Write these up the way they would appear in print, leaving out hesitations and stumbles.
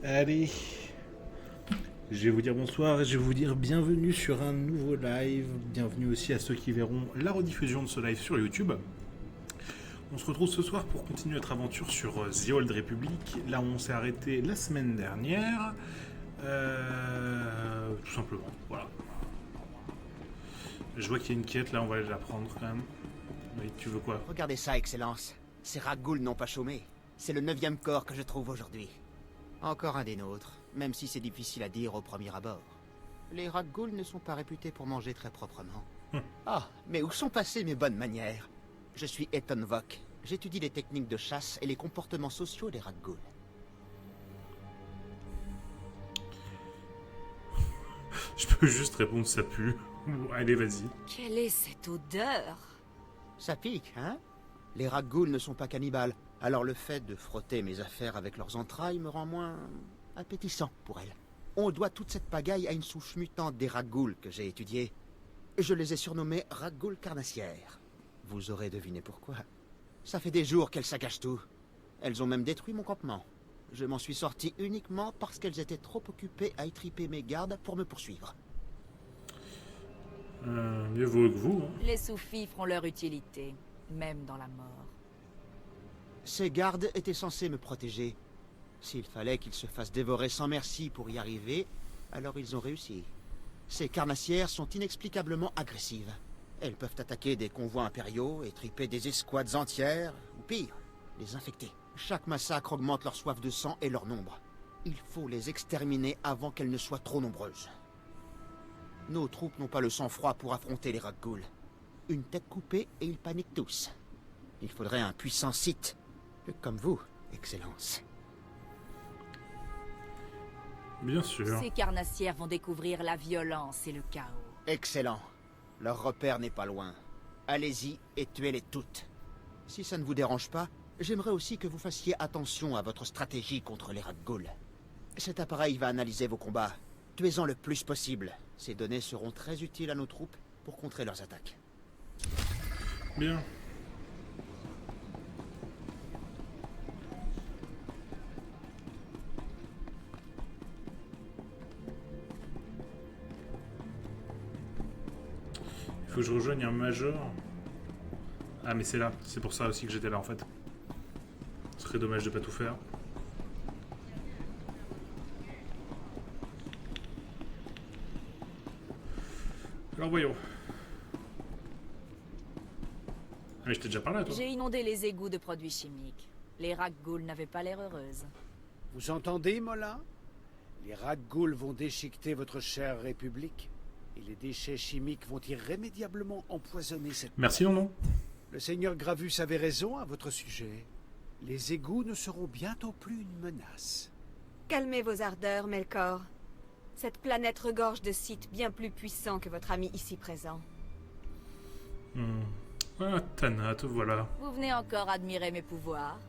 Allez, je vais vous dire bonsoir et je vais vous dire bienvenue sur un nouveau live. Bienvenue aussi à ceux qui verront la rediffusion de ce live sur YouTube. On se retrouve ce soir pour continuer notre aventure sur The Old Republic. Là où on s'est arrêté la semaine dernière. Tout simplement, voilà. Je vois qu'il y a une quête là, on va aller la prendre quand même. Mais tu veux quoi? Regardez ça, Excellence. Ces Raggouls n'ont pas chômé. C'est le 9e corps que je trouve aujourd'hui. Encore un des nôtres, même si c'est difficile à dire au premier abord. Les Raggouls ne sont pas réputés pour manger très proprement. Ah, mais où sont passées mes bonnes manières? Je suis Ethan Vok. J'étudie les techniques de chasse et les comportements sociaux des Raggouls. Je peux juste répondre ça pue. Allez, vas-y. Quelle est cette odeur? Ça pique, hein? Les Raggouls ne sont pas cannibales, alors le fait de frotter mes affaires avec leurs entrailles me rend moins appétissant pour elles. On doit toute cette pagaille à une souche mutante des Raggouls que j'ai étudiée. Je les ai surnommés Raggouls carnassières. Vous aurez deviné pourquoi. Ça fait des jours qu'elles saccagent tout. Elles ont même détruit mon campement. Je m'en suis sorti uniquement parce qu'elles étaient trop occupées à étriper mes gardes pour me poursuivre. Mieux vaut que vous. Hein. Les sous-filles feront leur utilité, même dans la mort. Ces gardes étaient censés me protéger. S'il fallait qu'ils se fassent dévorer sans merci pour y arriver, alors ils ont réussi. Ces carnassières sont inexplicablement agressives. Elles peuvent attaquer des convois impériaux, étriper des escouades entières, ou pire, les infecter. Chaque massacre augmente leur soif de sang et leur nombre. Il faut les exterminer avant qu'elles ne soient trop nombreuses. Nos troupes n'ont pas le sang-froid pour affronter les Raggouls. Une tête coupée et ils paniquent tous. Il faudrait un puissant Sith, comme vous, Excellence. Bien sûr. Ces carnassières vont découvrir la violence et le chaos. Excellent. Leur repère n'est pas loin. Allez-y et tuez-les toutes. Si ça ne vous dérange pas, j'aimerais aussi que vous fassiez attention à votre stratégie contre les Raggouls. Cet appareil va analyser vos combats. Tuez-en le plus possible. Ces données seront très utiles à nos troupes pour contrer leurs attaques. Bien. Il faut que je rejoigne un major. Ah mais c'est là, c'est pour ça aussi que j'étais là en fait. Ce serait dommage de pas tout faire. Alors voyons. Ah mais je t'ai déjà parlé à toi. J'ai inondé les égouts de produits chimiques. Les Raggouls n'avaient pas l'air heureuses. Vous entendez, Mola? Les Raggouls vont déchiqueter votre chère République. Et les déchets chimiques vont irrémédiablement empoisonner cette... Merci non non. Le seigneur Gravus avait raison à votre sujet. Les égouts ne seront bientôt plus une menace. Calmez vos ardeurs, Melkor. Cette planète regorge de sites bien plus puissants que votre ami ici présent. Ah Tanat, voilà. Vous venez encore admirer mes pouvoirs?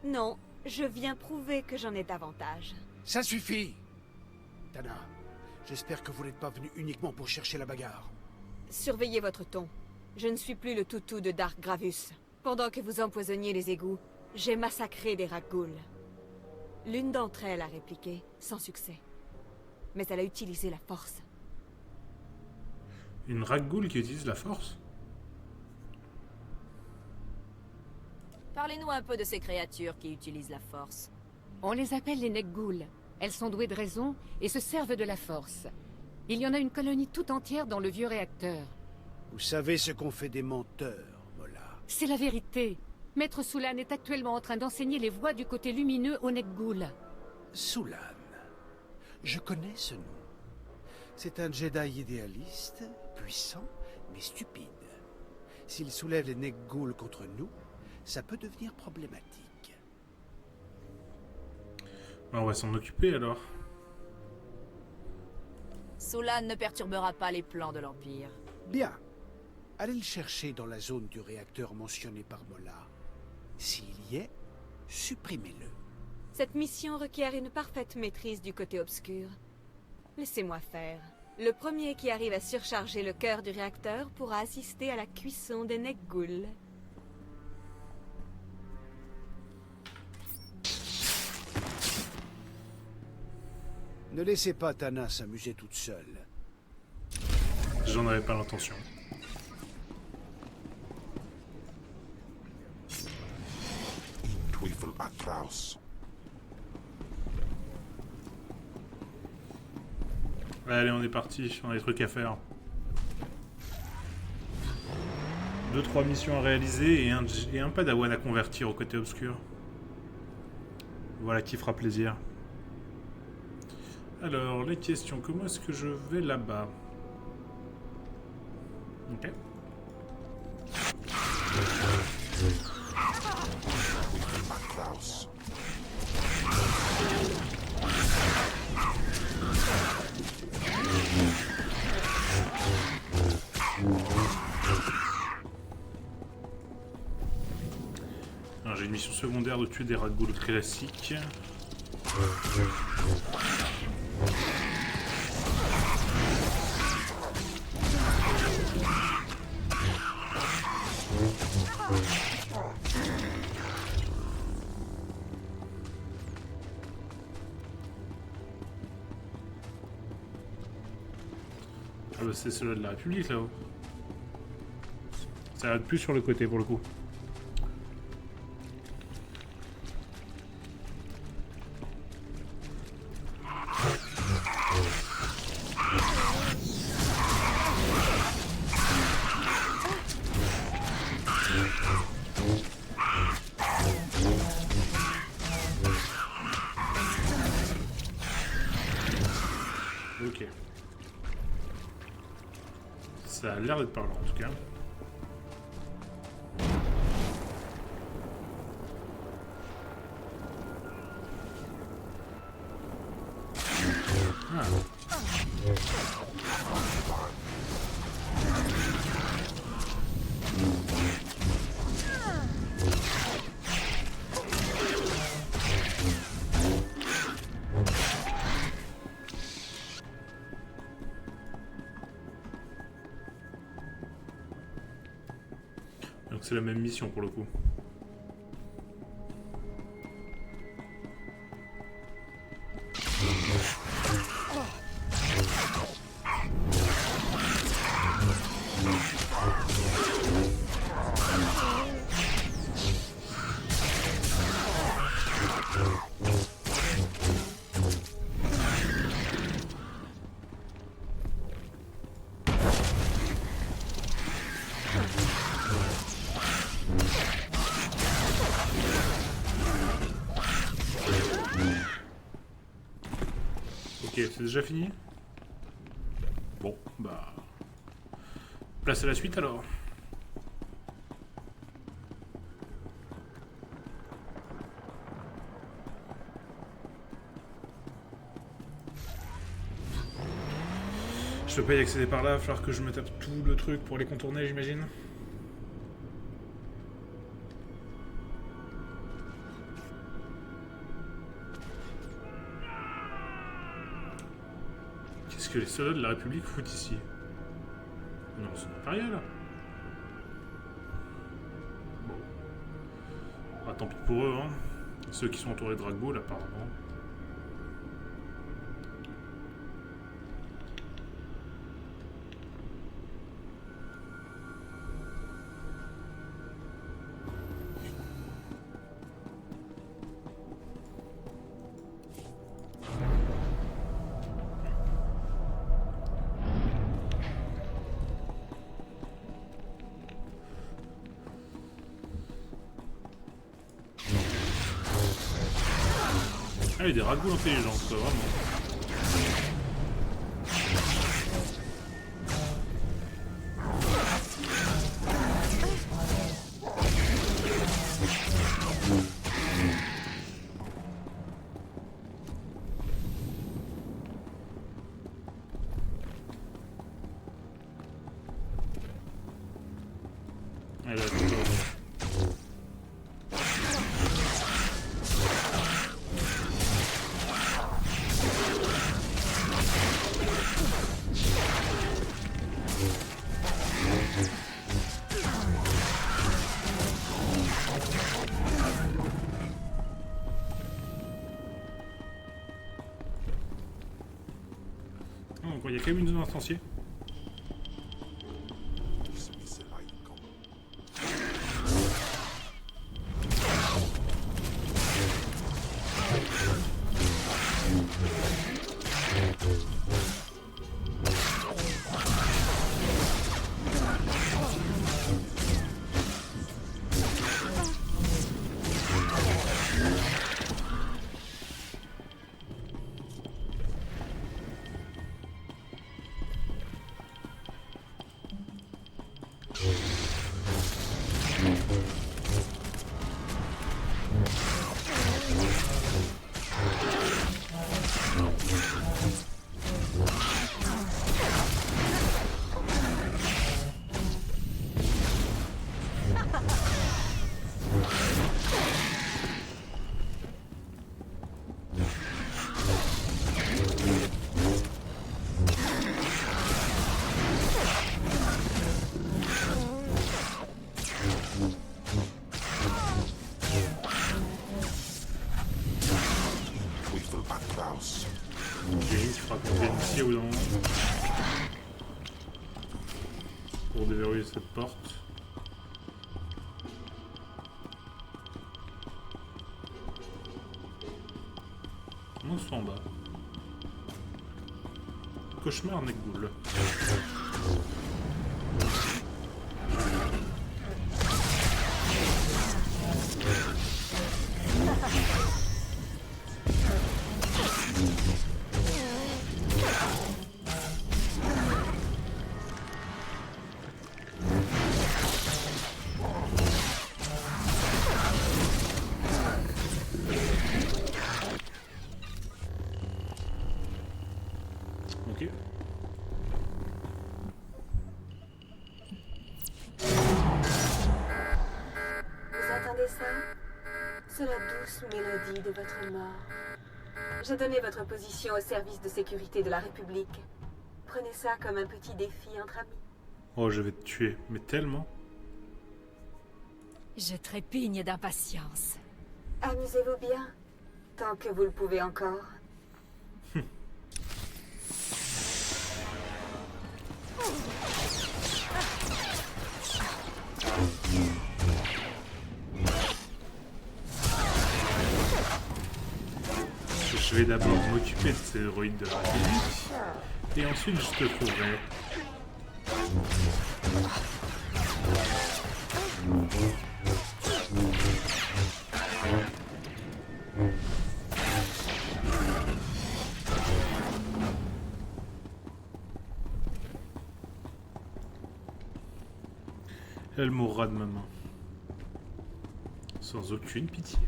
Non, je viens prouver que j'en ai davantage. Ça suffit! Tana, j'espère que vous n'êtes pas venu uniquement pour chercher la bagarre. Surveillez votre ton. Je ne suis plus le toutou de Dark Gravus. Pendant que vous empoisonniez les égouts, j'ai massacré des Raggouls. L'une d'entre elles a répliqué, sans succès. Mais elle a utilisé la force. Une Raggoul qui utilise la force? Parlez-nous un peu de ces créatures qui utilisent la force. On les appelle les Nekgoul. Elles sont douées de raison et se servent de la force. Il y en a une colonie tout entière dans le vieux réacteur. Vous savez ce qu'on fait des menteurs, Mola. C'est la vérité. Maître Soulan est actuellement en train d'enseigner les voies du côté lumineux aux Nekgoul. Soulan. Je connais ce nom. C'est un Jedi idéaliste, puissant, mais stupide. S'il soulève les Nekgoul contre nous, ça peut devenir problématique. On va s'en occuper alors. Soulan ne perturbera pas les plans de l'Empire. Bien. Allez le chercher dans la zone du réacteur mentionnée par Mola. S'il y est, supprimez-le. Cette mission requiert une parfaite maîtrise du côté obscur. Laissez-moi faire. Le premier qui arrive à surcharger le cœur du réacteur pourra assister à la cuisson des Nekgoul. Ne laissez pas Tana s'amuser toute seule. J'en avais pas l'intention. Teufel Atraus. Allez, on est parti, on a des trucs à faire. 2-3 missions à réaliser et un padawan à convertir au côté obscur. Voilà qui fera plaisir. Alors, les questions. Comment est-ce que je vais là-bas? Ok. Atraus. Alors, j'ai une mission secondaire de tuer des rats de goule classiques. Ah bah c'est celui de la République là-haut. Ça va être plus sur le côté pour le coup. Ok. Ça a l'air d'être par là en tout cas. Donc c'est la même mission pour le coup. Ok, c'est déjà fini? Bon, bah... Place à la suite alors. Je peux pas y accéder par là, il va falloir que je me tape tout le truc pour les contourner, j'imagine. Qu'est-ce que les soldats de la République foutent ici? Non, c'est pas rien là. Bon. Ah, tant pis pour eux, hein. Ceux qui sont entourés de Dragboul, apparemment. Ah, il y a des ragots intelligents, quoi, vraiment. Allez, attends. y a quand même une zone instanciée. Jane, tu feras qu'on vienne ici ou non pour déverrouiller cette porte. Monstre en bas. Cauchemar Nekgoul. Ok. Vous entendez ça? C'est la douce mélodie de votre mort. J'ai donné votre position au service de sécurité de la République. Prenez ça comme un petit défi entre amis. Oh, je vais te tuer, mais tellement. Je trépigne d'impatience. Amusez-vous bien, tant que vous le pouvez encore. Je vais d'abord m'occuper de ces héroïdes de la République, et ensuite je te trouverai. Elle mourra de ma main. Sans aucune pitié.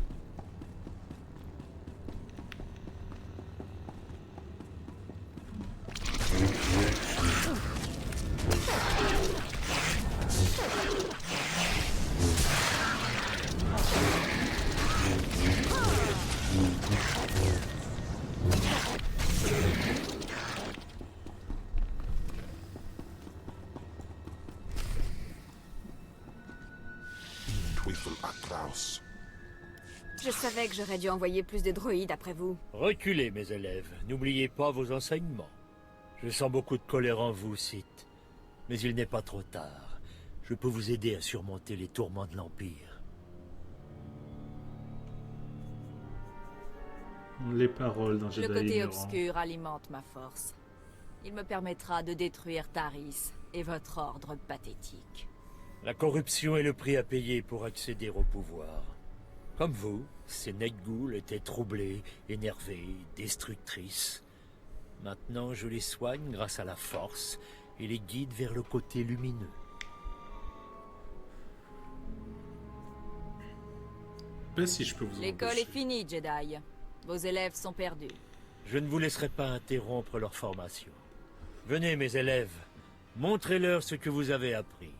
Klaus. Je savais que j'aurais dû envoyer plus de droïdes après vous. Reculez, mes élèves. N'oubliez pas vos enseignements. Je sens beaucoup de colère en vous, Sith. Mais il n'est pas trop tard. Je peux vous aider à surmonter les tourments de l'Empire. Les paroles d'un Le Jedi côté ignorant. obscur alimente ma force. Il me permettra de détruire Taris et votre ordre pathétique. La corruption est le prix à payer pour accéder au pouvoir. Comme vous, ces Nekgoul étaient troublées, énervées, destructrices. Maintenant, je les soigne grâce à la force et les guide vers le côté lumineux. Ben si je peux vous L'école empêcher. est finie, Jedi. Vos élèves sont perdus. Je ne vous laisserai pas interrompre leur formation. Venez, mes élèves, montrez-leur ce que vous avez appris.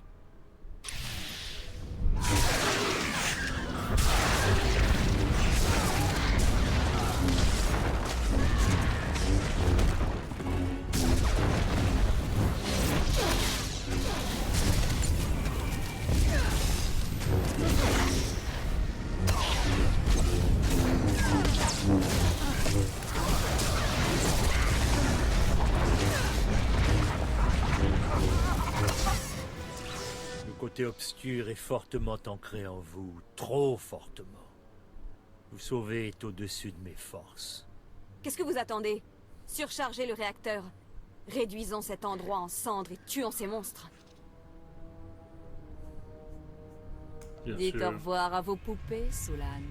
côté obscur est fortement ancré en vous, trop fortement. Vous sauver est au-dessus de mes forces. Qu'est-ce que vous attendez? Surchargez le réacteur. Réduisons cet endroit en cendres et tuons ces monstres. Bien Dites sûr. au revoir à vos poupées, Solan.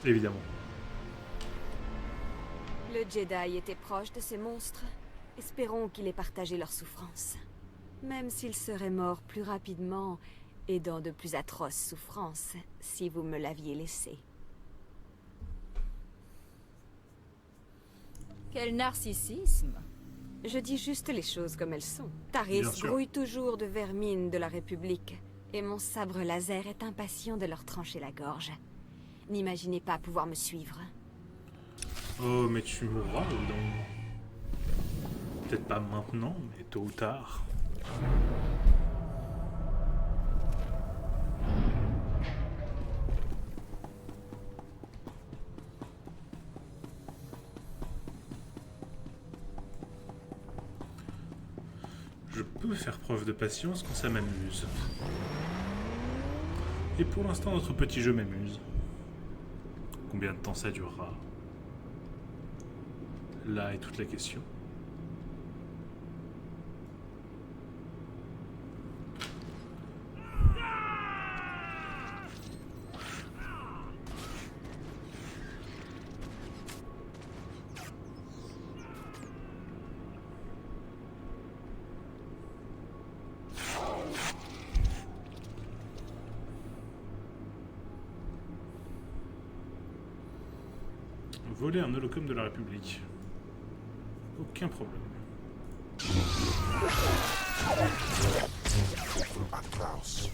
Évidemment. Le Jedi était proche de ces monstres. Espérons qu'il ait partagé leur souffrance. Même s'il serait mort plus rapidement et dans de plus atroces souffrances, si vous me l'aviez laissé. Quel narcissisme! Je dis juste les choses comme elles sont. Bien Taris sûr. grouille toujours de vermine de la République, et mon sabre laser est impatient de leur trancher la gorge. N'imaginez pas pouvoir me suivre. Oh, mais tu mourras au bout d'un moment. Peut-être pas maintenant, mais tôt ou tard. Je peux faire preuve de patience quand ça m'amuse. Et pour l'instant, notre petit jeu m'amuse. Combien de temps ça durera? Là est toute la question. Voler un holocaume de la République. Aucun problème. Atlas.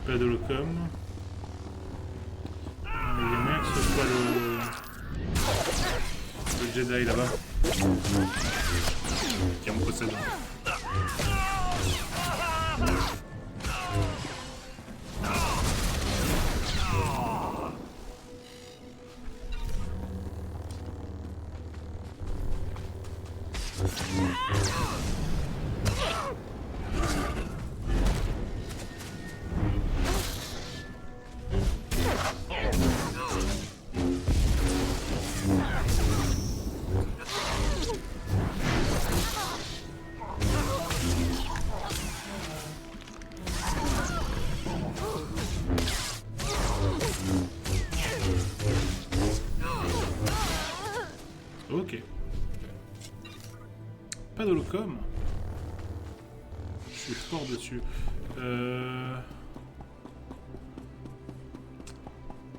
Pas d'holocaume. Il y a moyen que ce soit le Jedi là-bas. Qui en possède un. Ok. Pas d'holocaume. Je suis fort dessus.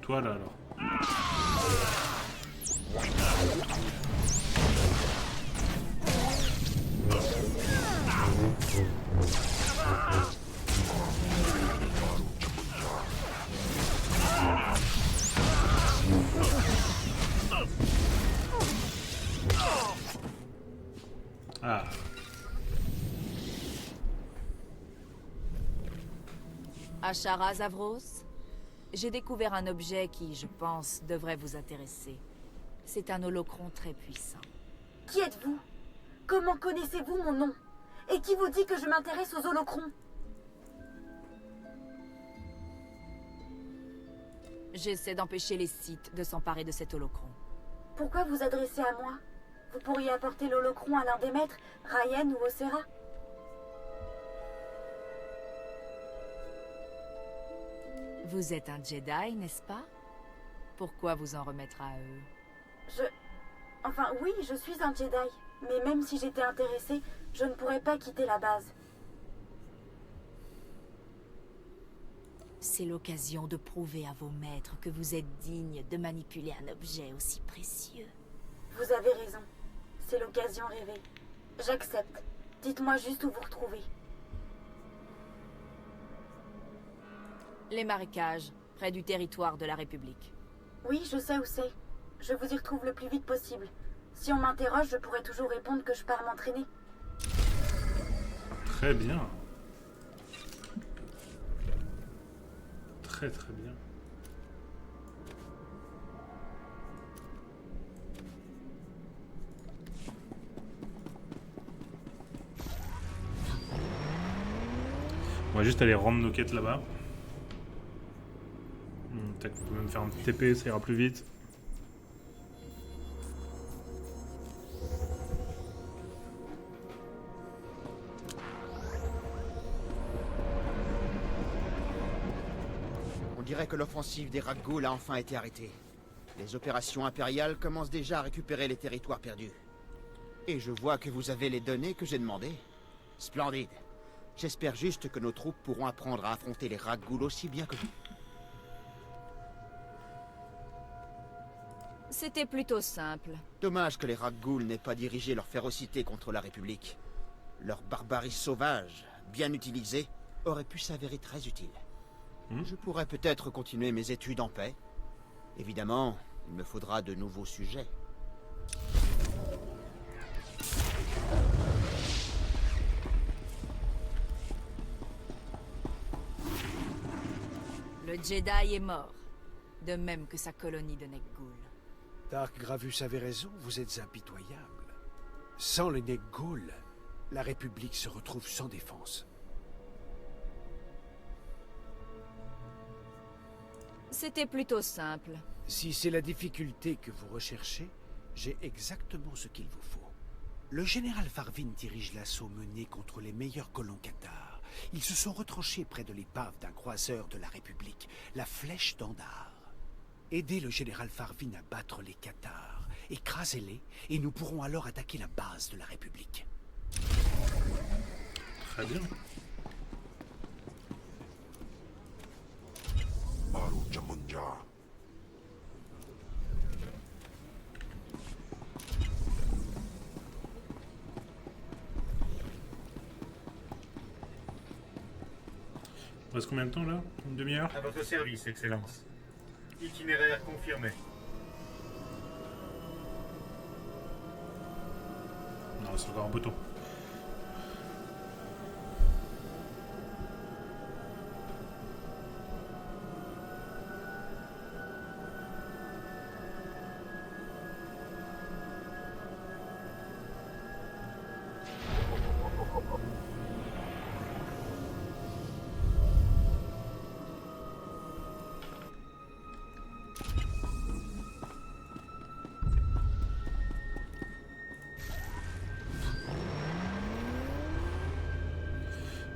Toi là alors. Ah. Ashara Zavros, j'ai découvert un objet qui, je pense, devrait vous intéresser. C'est un holocron très puissant. Qui êtes-vous? Comment connaissez-vous mon nom? Et qui vous dit que je m'intéresse aux holocrons? J'essaie d'empêcher les Sith de s'emparer de cet holocron. Pourquoi vous adressez à moi? Vous pourriez apporter l'holocron à l'un des maîtres, Ryan ou Ocera? Vous êtes un Jedi, n'est-ce pas? Pourquoi vous en remettre à eux? Enfin, oui, je suis un Jedi. Mais même si j'étais intéressée, je ne pourrais pas quitter la base. C'est l'occasion de prouver à vos maîtres que vous êtes digne de manipuler un objet aussi précieux. Vous avez raison. C'est l'occasion rêvée. J'accepte. Dites-moi juste où vous retrouvez. Les marécages, près du territoire de la République. Oui, je sais où c'est. Je vous y retrouve le plus vite possible. Si on m'interroge, je pourrai toujours répondre que je pars m'entraîner. Très bien. Très très bien. On va juste aller rendre nos quêtes là-bas. Peut-être qu'on peut même faire un petit TP, ça ira plus vite. On dirait que l'offensive des Rakghouls a enfin été arrêtée. Les opérations impériales commencent déjà à récupérer les territoires perdus. Et je vois que vous avez les données que j'ai demandées. Splendide. J'espère juste que nos troupes pourront apprendre à affronter les Rakghouls aussi bien que vous. C'était plutôt simple. Dommage que les Rakghouls n'aient pas dirigé leur férocité contre la République. Leur barbarie sauvage, bien utilisée, aurait pu s'avérer très utile. Je pourrais peut-être continuer mes études en paix. Évidemment, il me faudra de nouveaux sujets. Le Jedi est mort, de même que sa colonie de Nekgoul. Dark Gravus avait raison, vous êtes impitoyable. Sans les Nekgoul, la République se retrouve sans défense. C'était plutôt simple. Si c'est la difficulté que vous recherchez, j'ai exactement ce qu'il vous faut. Le général Farvin dirige l'assaut mené contre les meilleurs colons cathares. Ils se sont retranchés près de l'épave d'un croiseur de la République, la Flèche d'Andar. Aidez le général Farvin à battre les cathares, écrasez-les, et nous pourrons alors attaquer la base de la République. Très bien. Maru Jamunja. Il reste combien de temps là? Une demi-heure? À votre service, Excellence. Itinéraire confirmé. Non, c'est encore un peu tôt.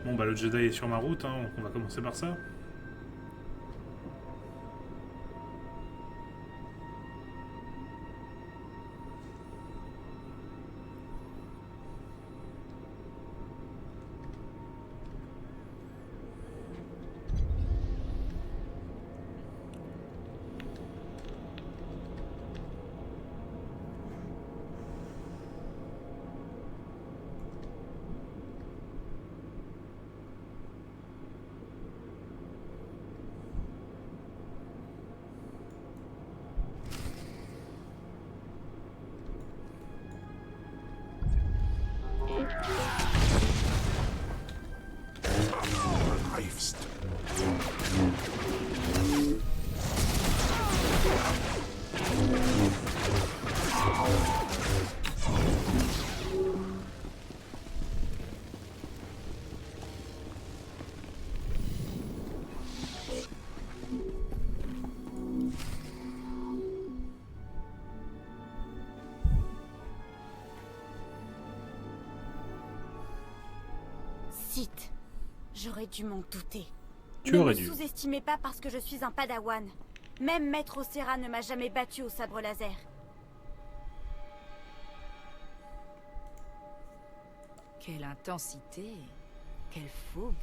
Bon bah le Jedi est sur ma route, hein, donc on va commencer par ça. Reifst. Sith, j'aurais dû m'en douter. Tu Ne aurais me dû. sous-estimez pas parce que je suis un padawan. Même Maître Ocera ne m'a jamais battu au sabre laser. Quelle intensité. Quelle fougue.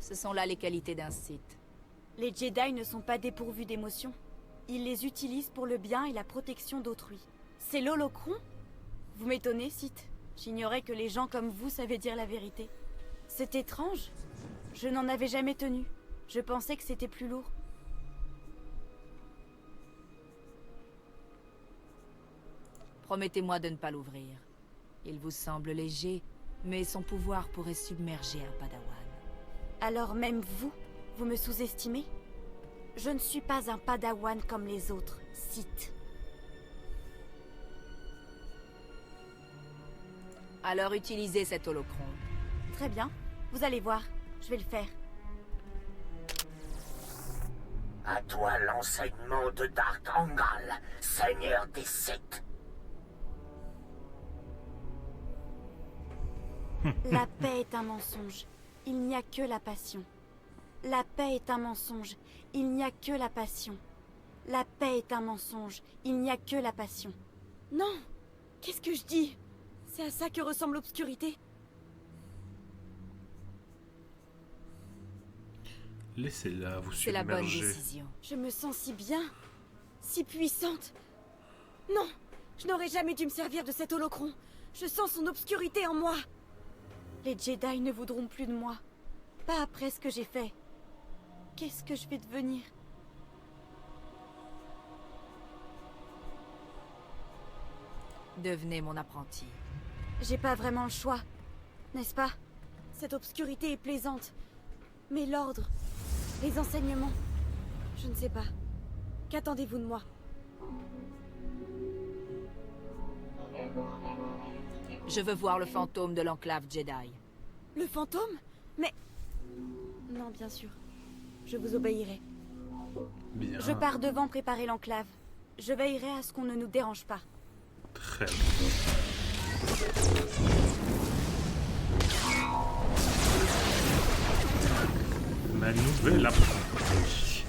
Ce sont là les qualités d'un Sith. Les Jedi ne sont pas dépourvus d'émotions. Ils les utilisent pour le bien et la protection d'autrui. C'est l'holocron? Vous m'étonnez, Sith. J'ignorais que les gens comme vous savaient dire la vérité. C'est étrange. Je n'en avais jamais tenu. Je pensais que c'était plus lourd. Promettez-moi de ne pas l'ouvrir. Il vous semble léger, mais son pouvoir pourrait submerger un padawan. Alors même vous, vous me sous-estimez? Je ne suis pas un padawan comme les autres, Sith. Alors utilisez cet holocron. Très bien. Vous allez voir. Je vais le faire. À toi l'enseignement de Dark Angal, seigneur des Sith. La paix est un mensonge. Il n'y a que la passion. La paix est un mensonge. Il n'y a que la passion. La paix est un mensonge. Il n'y a que la passion. Non! Qu'est-ce que je dis? C'est à ça que ressemble l'obscurité. Laissez-la vous C'est la bonne submerger. décision. Je me sens si bien, si puissante. Non, je n'aurais jamais dû me servir de cet holocron. Je sens son obscurité en moi. Les Jedi ne voudront plus de moi. Pas après ce que j'ai fait. Qu'est-ce que je vais devenir? Devenez mon apprenti. J'ai pas vraiment le choix, n'est-ce pas? Cette obscurité est plaisante. Mais l'ordre, les enseignements, je ne sais pas. Qu'attendez-vous de moi? Je veux voir le fantôme de l'enclave Jedi. Le fantôme? Mais... Non, bien sûr. Je vous obéirai. Bien. Je pars devant préparer l'enclave. Je veillerai à ce qu'on ne nous dérange pas. Très bien. Ma nouvelle apprentie.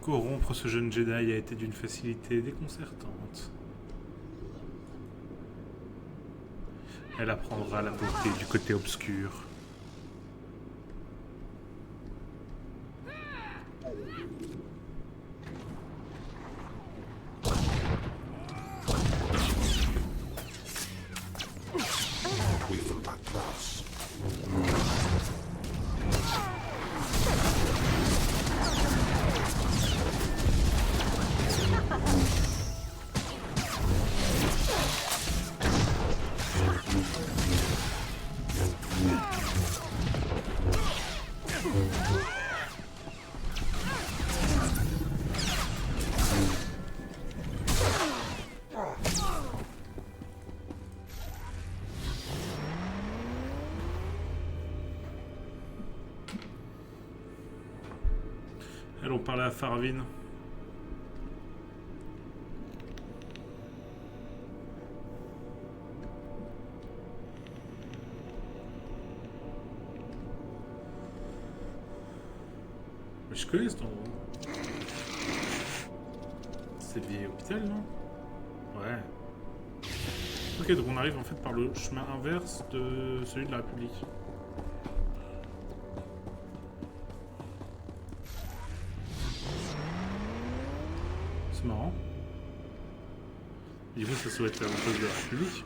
Corrompre ce jeune Jedi a été d'une facilité déconcertante. Elle apprendra la beauté du côté obscur. We from that class. Allons parler à Farvin. Mais je connais cet endroit. C'est le vieil hôpital, non? Ouais. Ok, donc on arrive en fait par le chemin inverse de celui de la République. C'est marrant. Du coup, ça doit être la chose de la République.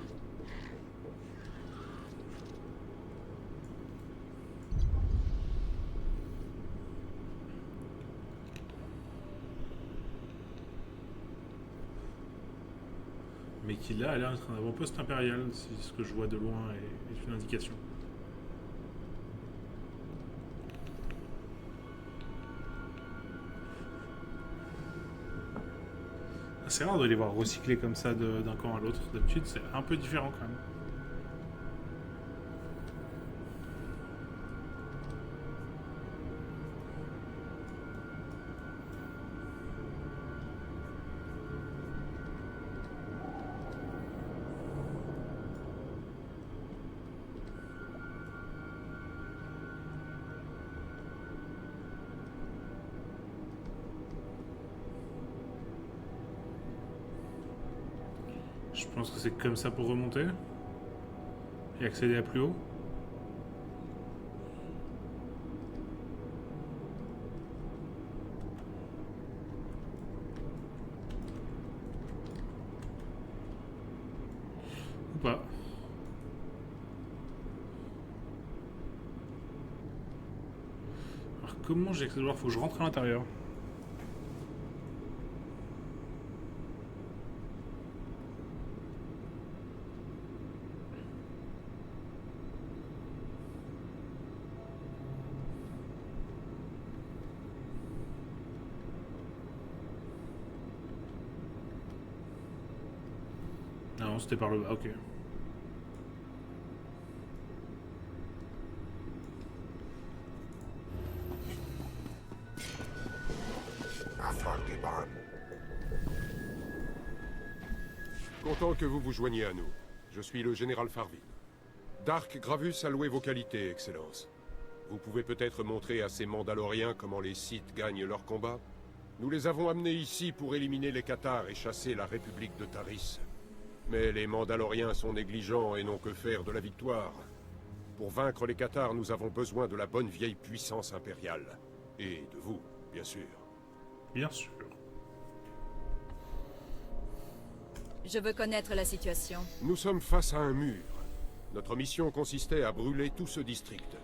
Mais qui là a l'air d'être un avant-poste impérial, si ce que je vois de loin est une indication. C'est rare de les voir recycler comme ça d'un camp à l'autre. D'habitude, c'est un peu différent quand même. Je pense que c'est comme ça pour remonter et accéder à plus haut. Ou pas. Alors comment j'accède? Faut que je rentre à l'intérieur. Non, c'était par le bas, ok. Content que vous vous joigniez à nous. Je suis le général Farvin. Dark Gravus a loué vos qualités, Excellence. Vous pouvez peut-être montrer à ces Mandaloriens comment les Sith gagnent leur combat? Nous les avons amenés ici pour éliminer les Cathars et chasser la République de Taris. Mais les Mandaloriens sont négligents et n'ont que faire de la victoire. Pour vaincre les Cathars, nous avons besoin de la bonne vieille puissance impériale. Et de vous, bien sûr. Bien sûr. Je veux connaître la situation. Nous sommes face à un mur. Notre mission consistait à brûler tout ce district.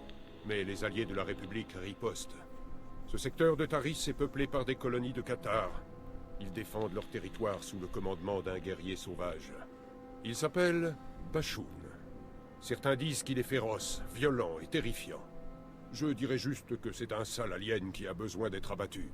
Mais les alliés de la République ripostent. Ce secteur de Taris est peuplé par des colonies de Cathars. Ils défendent leur territoire sous le commandement d'un guerrier sauvage. Il s'appelle Bashoun. Certains disent qu'il est féroce, violent et terrifiant. Je dirais juste que c'est un sale alien qui a besoin d'être abattu.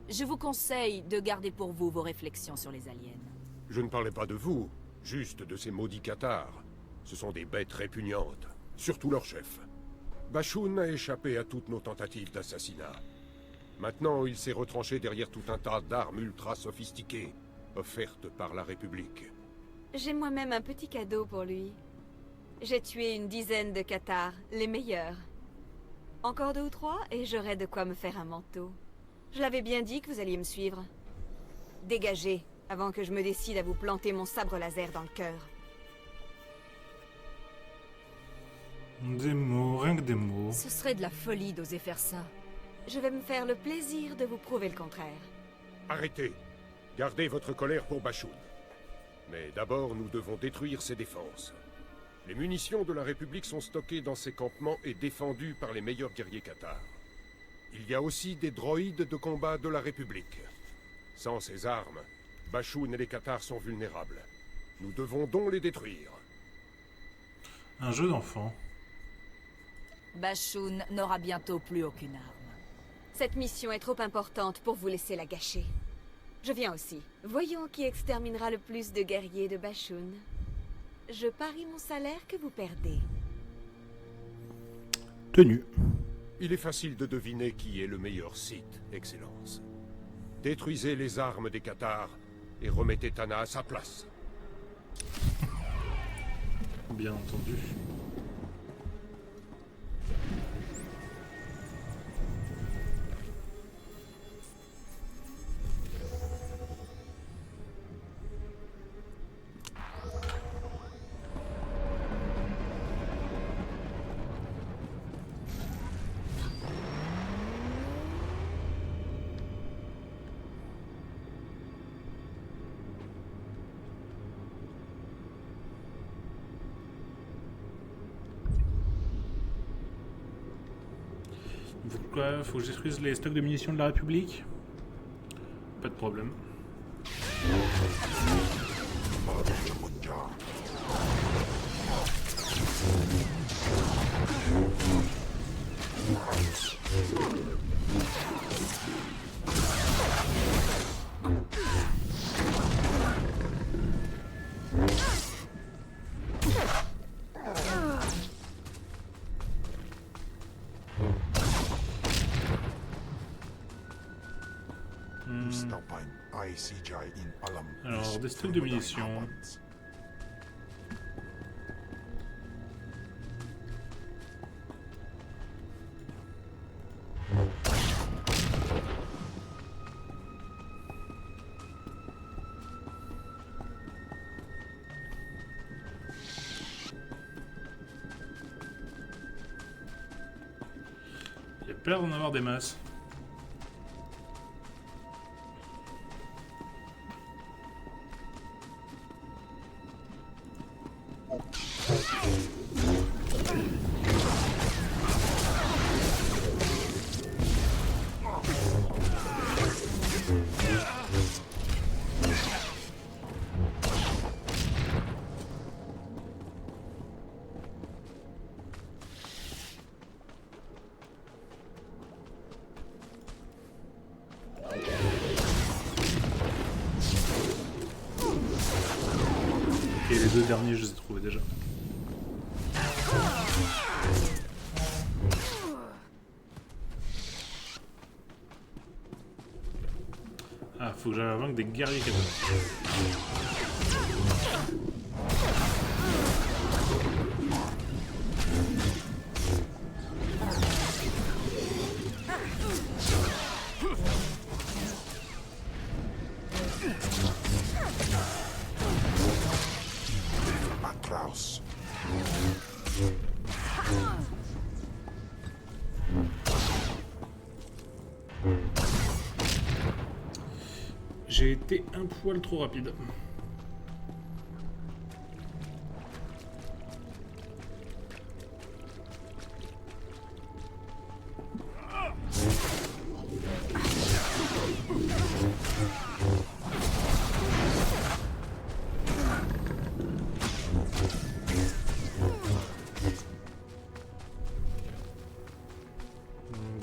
Je vous conseille de garder pour vous vos réflexions sur les aliens. Je ne parlais pas de vous, juste de ces maudits Cathars. Ce sont des bêtes répugnantes, surtout leur chef. Bashoun a échappé à toutes nos tentatives d'assassinat. Maintenant, il s'est retranché derrière tout un tas d'armes ultra sophistiquées, offertes par la République. J'ai moi-même un petit cadeau pour lui. J'ai tué une dizaine de Cathars, les meilleurs. Encore 2 ou 3 et j'aurai de quoi me faire un manteau. Je l'avais bien dit que vous alliez me suivre. Dégagez, avant que je me décide à vous planter mon sabre laser dans le cœur. Des mots, rien que des mots. Ce serait de la folie d'oser faire ça. Je vais me faire le plaisir de vous prouver le contraire. Arrêtez. Gardez votre colère pour Bashoun. Mais d'abord, nous devons détruire ses défenses. Les munitions de la République sont stockées dans ces campements et défendues par les meilleurs guerriers Cathars. Il y a aussi des droïdes de combat de la République. Sans ces armes, Bashoun et les Cathars sont vulnérables. Nous devons donc les détruire. Un jeu d'enfant. Bashoun n'aura bientôt plus aucune arme. Cette mission est trop importante pour vous laisser la gâcher. Je viens aussi. Voyons qui exterminera le plus de guerriers de Bashoun. Je parie mon salaire que vous perdez. Tenu. Il est facile de deviner qui est le meilleur Sith, Excellence. Détruisez les armes des Cathars et remettez Tana à sa place. Bien entendu. Pourquoi faut que je détruise les stocks de munitions de la République? Pas de problème. Alors, des stocks de munitions. Il y a peur d'en avoir des masses. Et les deux derniers, je les ai trouvés déjà. Ah, faut que j'aille vaincre des guerriers catholiques. J'ai été un poil trop rapide.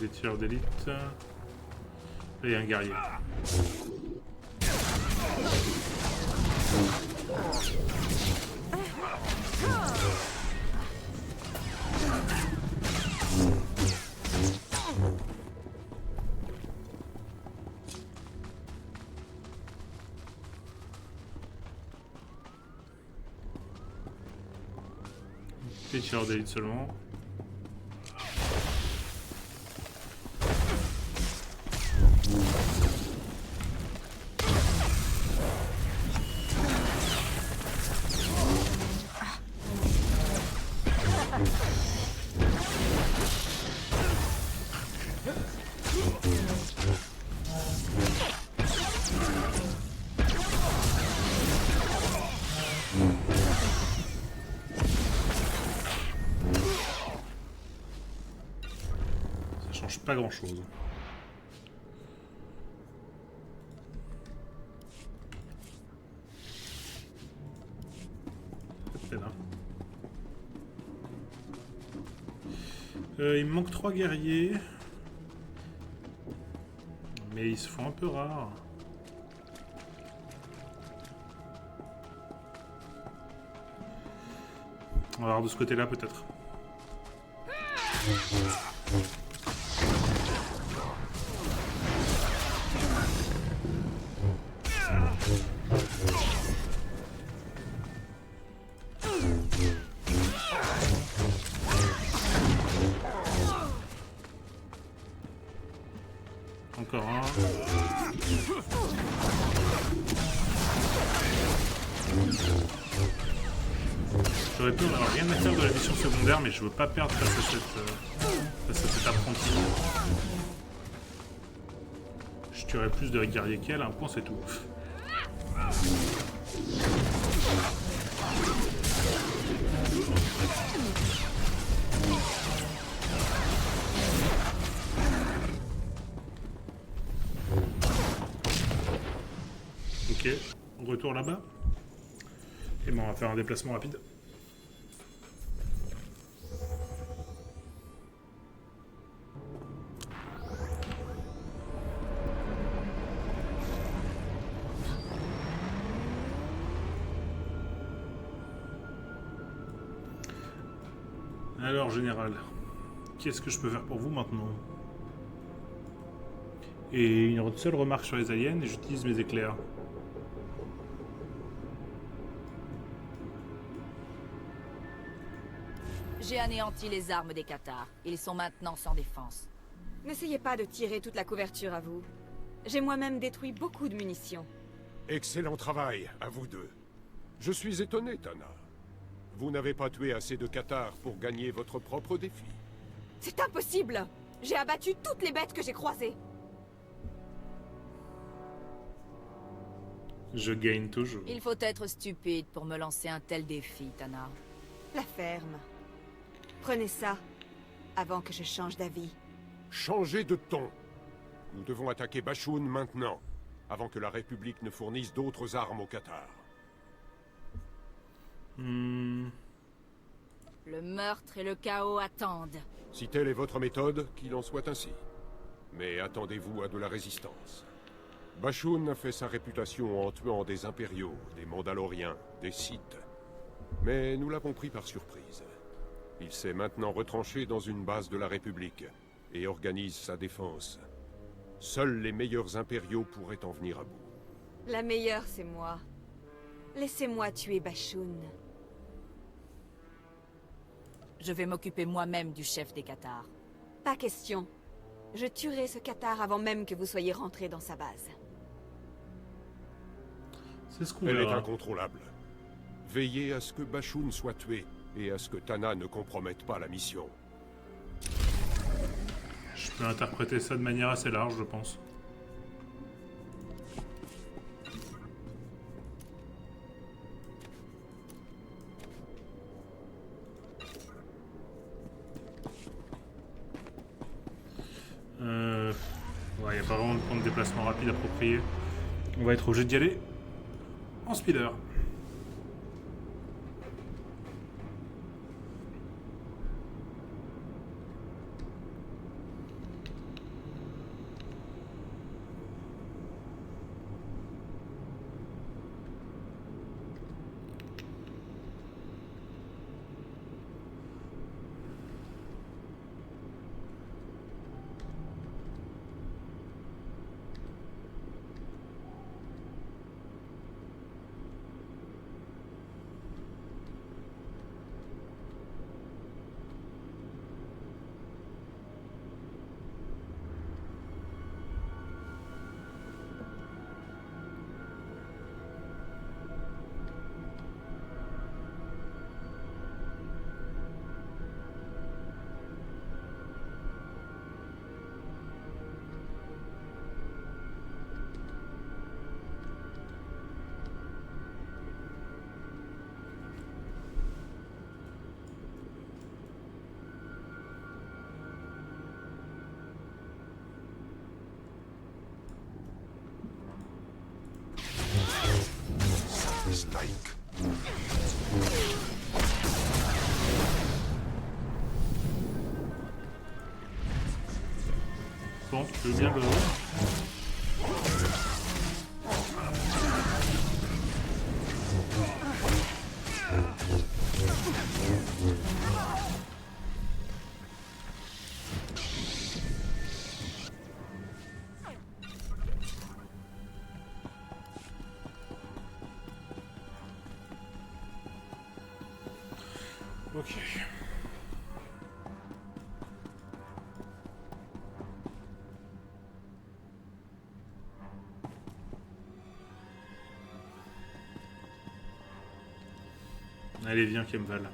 Des tireurs d'élite. Là, il y a un guerrier. Des tireurs d'élite seulement. Pas grand chose. C'est là. Il me manque 3 guerriers. Mais ils se font un peu rares. On va voir de ce côté-là peut-être. Encore un. J'aurais pu en avoir rien à faire de la mission secondaire, mais je veux pas perdre face à cet apprenti. Je tuerai plus de guerriers qu'elle, un point c'est tout. Ok, on retourne là-bas. Et bon, on va faire un déplacement rapide. Alors, général, qu'est-ce que je peux faire pour vous maintenant? Et une seule remarque sur les aliens, et j'utilise mes éclairs. J'ai anéanti les armes des Cathares. Ils sont maintenant sans défense. N'essayez pas de tirer toute la couverture à vous. J'ai moi-même détruit beaucoup de munitions. Excellent travail, à vous deux. Je suis étonné, Tana. Vous n'avez pas tué assez de Cathares pour gagner votre propre défi. C'est impossible! J'ai abattu toutes les bêtes que j'ai croisées. Je gagne toujours. Il faut être stupide pour me lancer un tel défi, Tana. La ferme. Prenez ça, avant que je change d'avis. Changez de ton. Nous devons attaquer Bashoun maintenant, avant que la République ne fournisse d'autres armes aux Cathares. Le meurtre et le chaos attendent. Si telle est votre méthode, qu'il en soit ainsi. Mais attendez-vous à de la résistance. Bashoun a fait sa réputation en tuant des impériaux, des Mandaloriens, des Sith. Mais nous l'avons pris par surprise. Il s'est maintenant retranché dans une base de la République et organise sa défense. Seuls les meilleurs impériaux pourraient en venir à bout. La meilleure, c'est moi. Laissez-moi tuer Bashoun. Je vais m'occuper moi-même du chef des Cathares. Pas question. Je tuerai ce Cathare avant même que vous soyez rentré dans sa base. C'est ce qu'on Elle est verra. incontrôlable. Veillez à ce que Bashoun soit tué et à ce que Tana ne compromette pas la mission. Je peux interpréter ça de manière assez large, je pense. Ouais, il n'y a pas vraiment de point de déplacement rapide approprié. On va être obligé d'y aller en speeder. Bon, je veux bien le... Ok. Allez, viens, Kemval.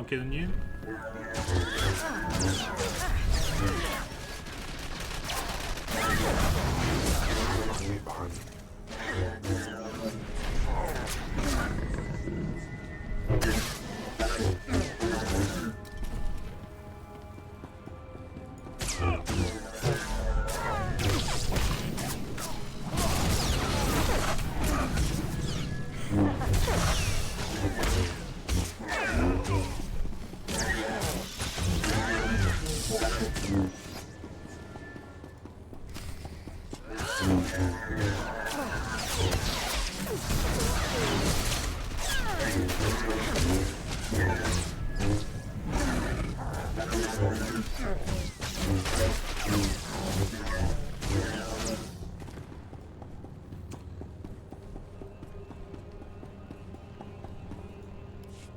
canonnier.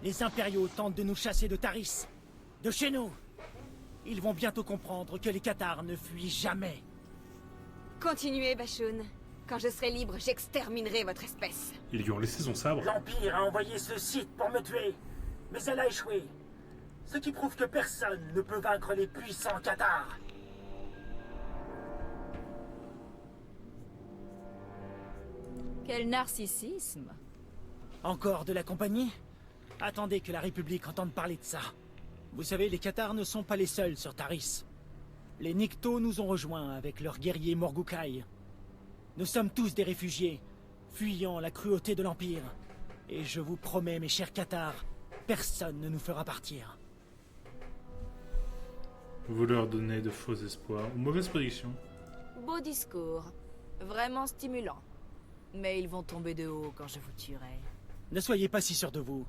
Les impériaux tentent de nous chasser de Taris, de chez nous. Ils vont bientôt comprendre que les Cathars ne fuient jamais. Continuez, Bashoun. Quand je serai libre, j'exterminerai votre espèce. Ils lui ont laissé son sabre. L'Empire a envoyé ce Sith pour me tuer, mais elle a échoué. Ce qui prouve que personne ne peut vaincre les puissants Cathars. Quel narcissisme. Encore de la compagnie? Attendez que la République entende parler de ça. Vous savez, les Cathars ne sont pas les seuls sur Taris. Les Nikto nous ont rejoints avec leurs guerriers Morgukai. Nous sommes tous des réfugiés, fuyant la cruauté de l'Empire. Et je vous promets, mes chers Cathars, personne ne nous fera partir. Vous leur donnez de faux espoirs ou mauvaises prédictions. Beau discours. Vraiment stimulant. Mais ils vont tomber de haut quand je vous tuerai. Ne soyez pas si sûrs de vous.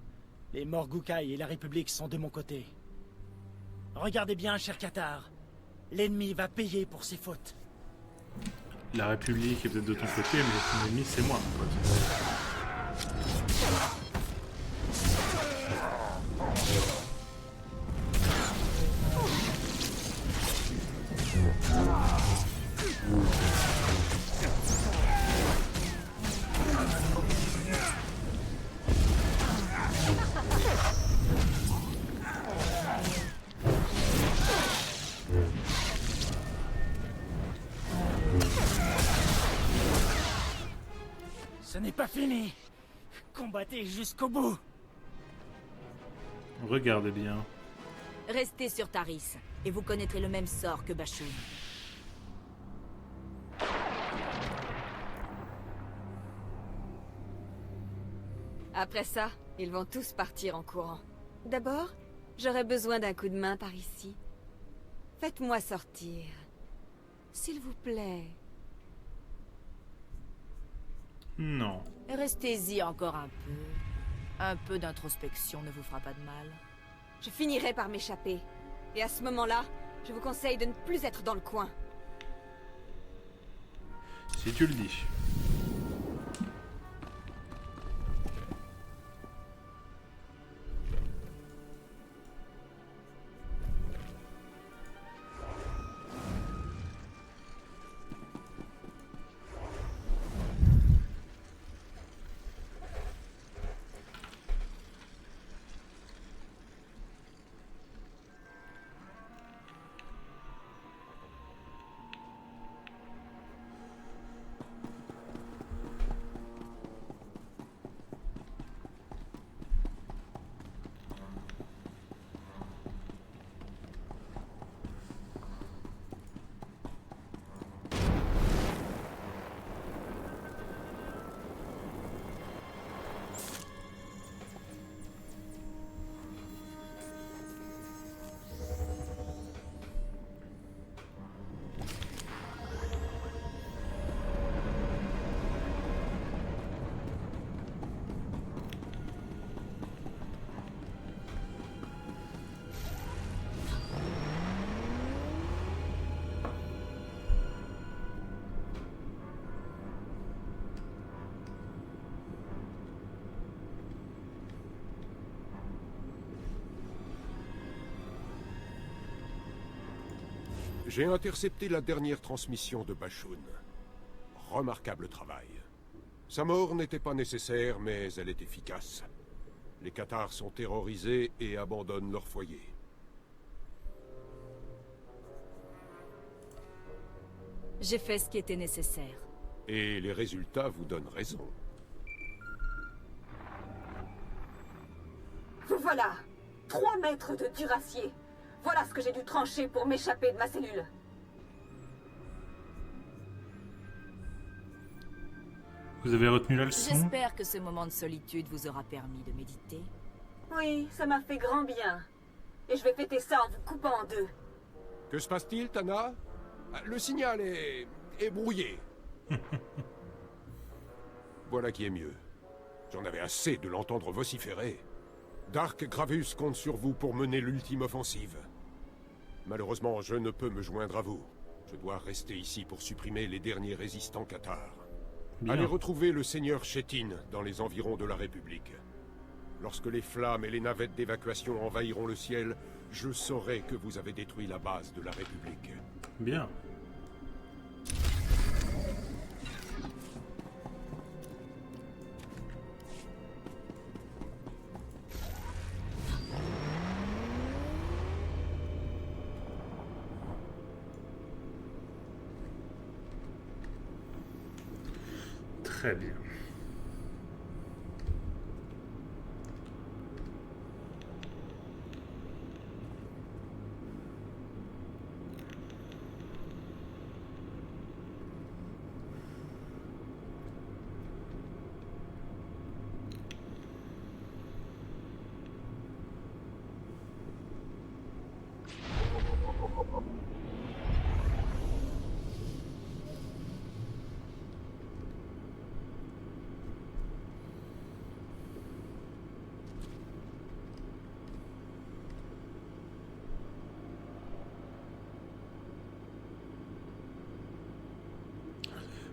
Les Morgukai et la République sont de mon côté. Regardez bien, cher Cathar. L'ennemi va payer pour ses fautes. La République est peut-être de ton côté, mais ton ennemi, c'est moi, mon pote. Ce n'est pas fini. Combattez jusqu'au bout. Regardez bien. Restez sur Taris, et vous connaîtrez le même sort que Bashoun. Après ça, ils vont tous partir en courant. D'abord, j'aurai besoin d'un coup de main par ici. Faites-moi sortir. S'il vous plaît. Non. Restez-y encore un peu. Un peu d'introspection ne vous fera pas de mal. Je finirai par m'échapper. Et à ce moment-là, je vous conseille de ne plus être dans le coin. Si tu le dis. J'ai intercepté la dernière transmission de Bashoun. Remarquable travail. Sa mort n'était pas nécessaire, mais elle est efficace. Les Cathares sont terrorisés et abandonnent leur foyer. J'ai fait ce qui était nécessaire. Et les résultats vous donnent raison. Vous voilà 3 mètres de duracier. Voilà ce que j'ai dû trancher pour m'échapper de ma cellule. Vous avez retenu la leçon? J'espère que ce moment de solitude vous aura permis de méditer. Oui, ça m'a fait grand bien. Et je vais fêter ça en vous coupant en 2. Que se passe-t-il, Tana? Le signal est brouillé. Voilà qui est mieux. J'en avais assez de l'entendre vociférer. Dark Gravus compte sur vous pour mener l'ultime offensive. Malheureusement, je ne peux me joindre à vous. Je dois rester ici pour supprimer les derniers résistants cathares. Bien. Allez retrouver le seigneur Chétin dans les environs de la République. Lorsque les flammes et les navettes d'évacuation envahiront le ciel, je saurai que vous avez détruit la base de la République. Bien. Très bien.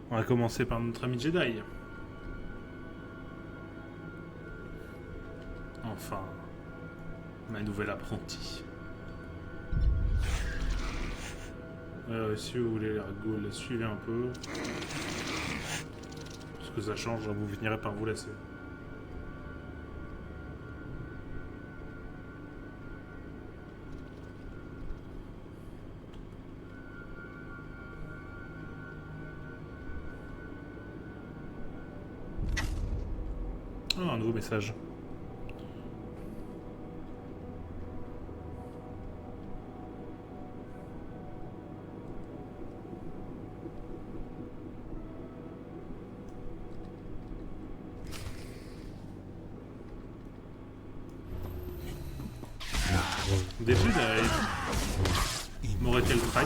On va commencer par notre ami Jedi. Enfin, ma nouvelle apprentie. Si vous voulez l'ergot, la suivez un peu. Parce que ça change, vous finirez par vous lasser. Ah, un nouveau message. Des Jedi. M'aurait-elle trahi?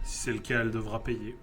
Si c'est le cas, elle devra payer.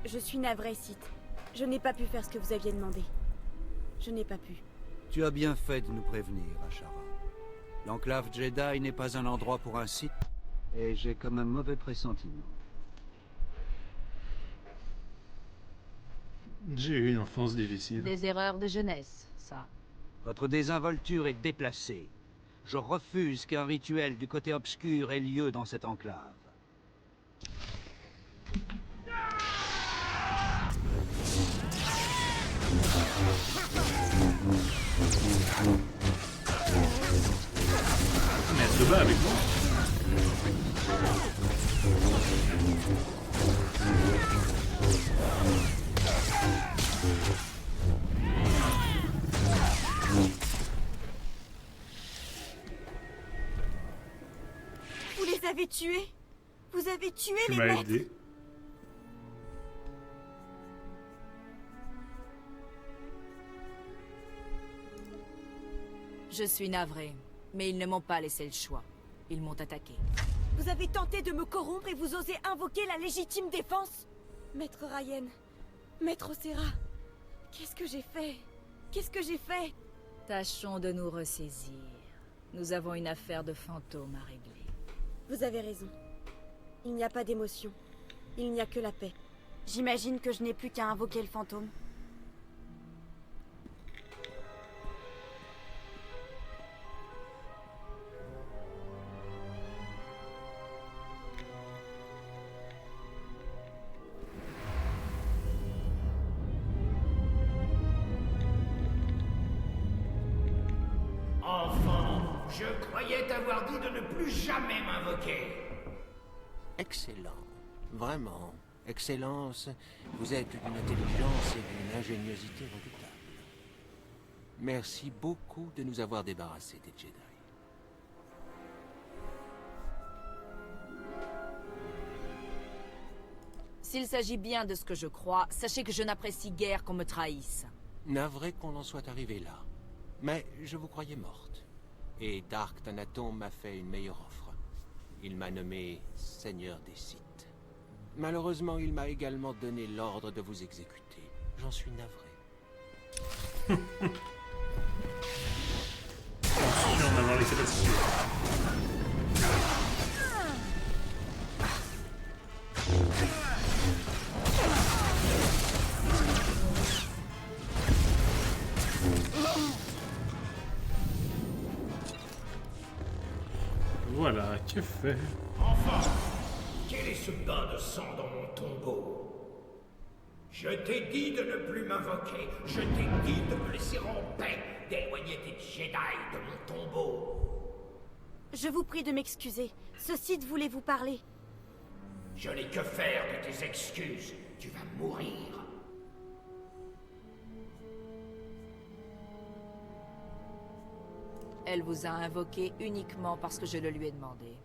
Je suis navrée, Sith. Je n'ai pas pu faire ce que vous aviez demandé. Je n'ai pas pu. Tu as bien fait de nous prévenir, Ashara. L'enclave Jedi n'est pas un endroit pour un Sith, et j'ai comme un mauvais pressentiment. J'ai eu une enfance difficile. Des erreurs de jeunesse, ça. Votre désinvolture est déplacée. Je refuse qu'un rituel du côté obscur ait lieu dans cette enclave. Mais elle se bat avec moi. Vous les avez tués? Vous avez tué Tu les m'as maîtres? aidé. Je suis navré, mais ils ne m'ont pas laissé le choix. Ils m'ont attaqué. Vous avez tenté de me corrompre et vous osez invoquer la légitime défense? Maître Ryan, Maître Ocera, qu'est-ce que j'ai fait? Qu'est-ce que j'ai fait? Tâchons de nous ressaisir. Nous avons une affaire de fantôme à régler. Vous avez raison. Il n'y a pas d'émotion. Il n'y a que la paix. J'imagine que je n'ai plus qu'à invoquer le fantôme. Enfant, je croyais t'avoir dit de ne plus jamais m'invoquer. Excellent. Vraiment. Excellence, vous êtes d'une intelligence et d'une ingéniosité redoutables. Merci beaucoup de nous avoir débarrassés des Jedi. S'il s'agit bien de ce que je crois, sachez que je n'apprécie guère qu'on me trahisse. Navré qu'on en soit arrivé là. Mais je vous croyais morte. Et Dark Thanaton m'a fait une meilleure offre. Il m'a nommé Seigneur des Sith. Malheureusement, il m'a également donné l'ordre de vous exécuter. J'en suis navré. Attention d'avoir laissé passer. Voilà, que fait? Enfin, quel est ce bain de sang dans mon tombeau? Je t'ai dit de ne plus m'invoquer. Je t'ai dit de me laisser en paix, d'éloigner tes Jedi de mon tombeau. Je vous prie de m'excuser. Ce Sith voulait vous parler. Je n'ai que faire de tes excuses. Tu vas mourir. Elle vous a invoqué uniquement parce que je le lui ai demandé.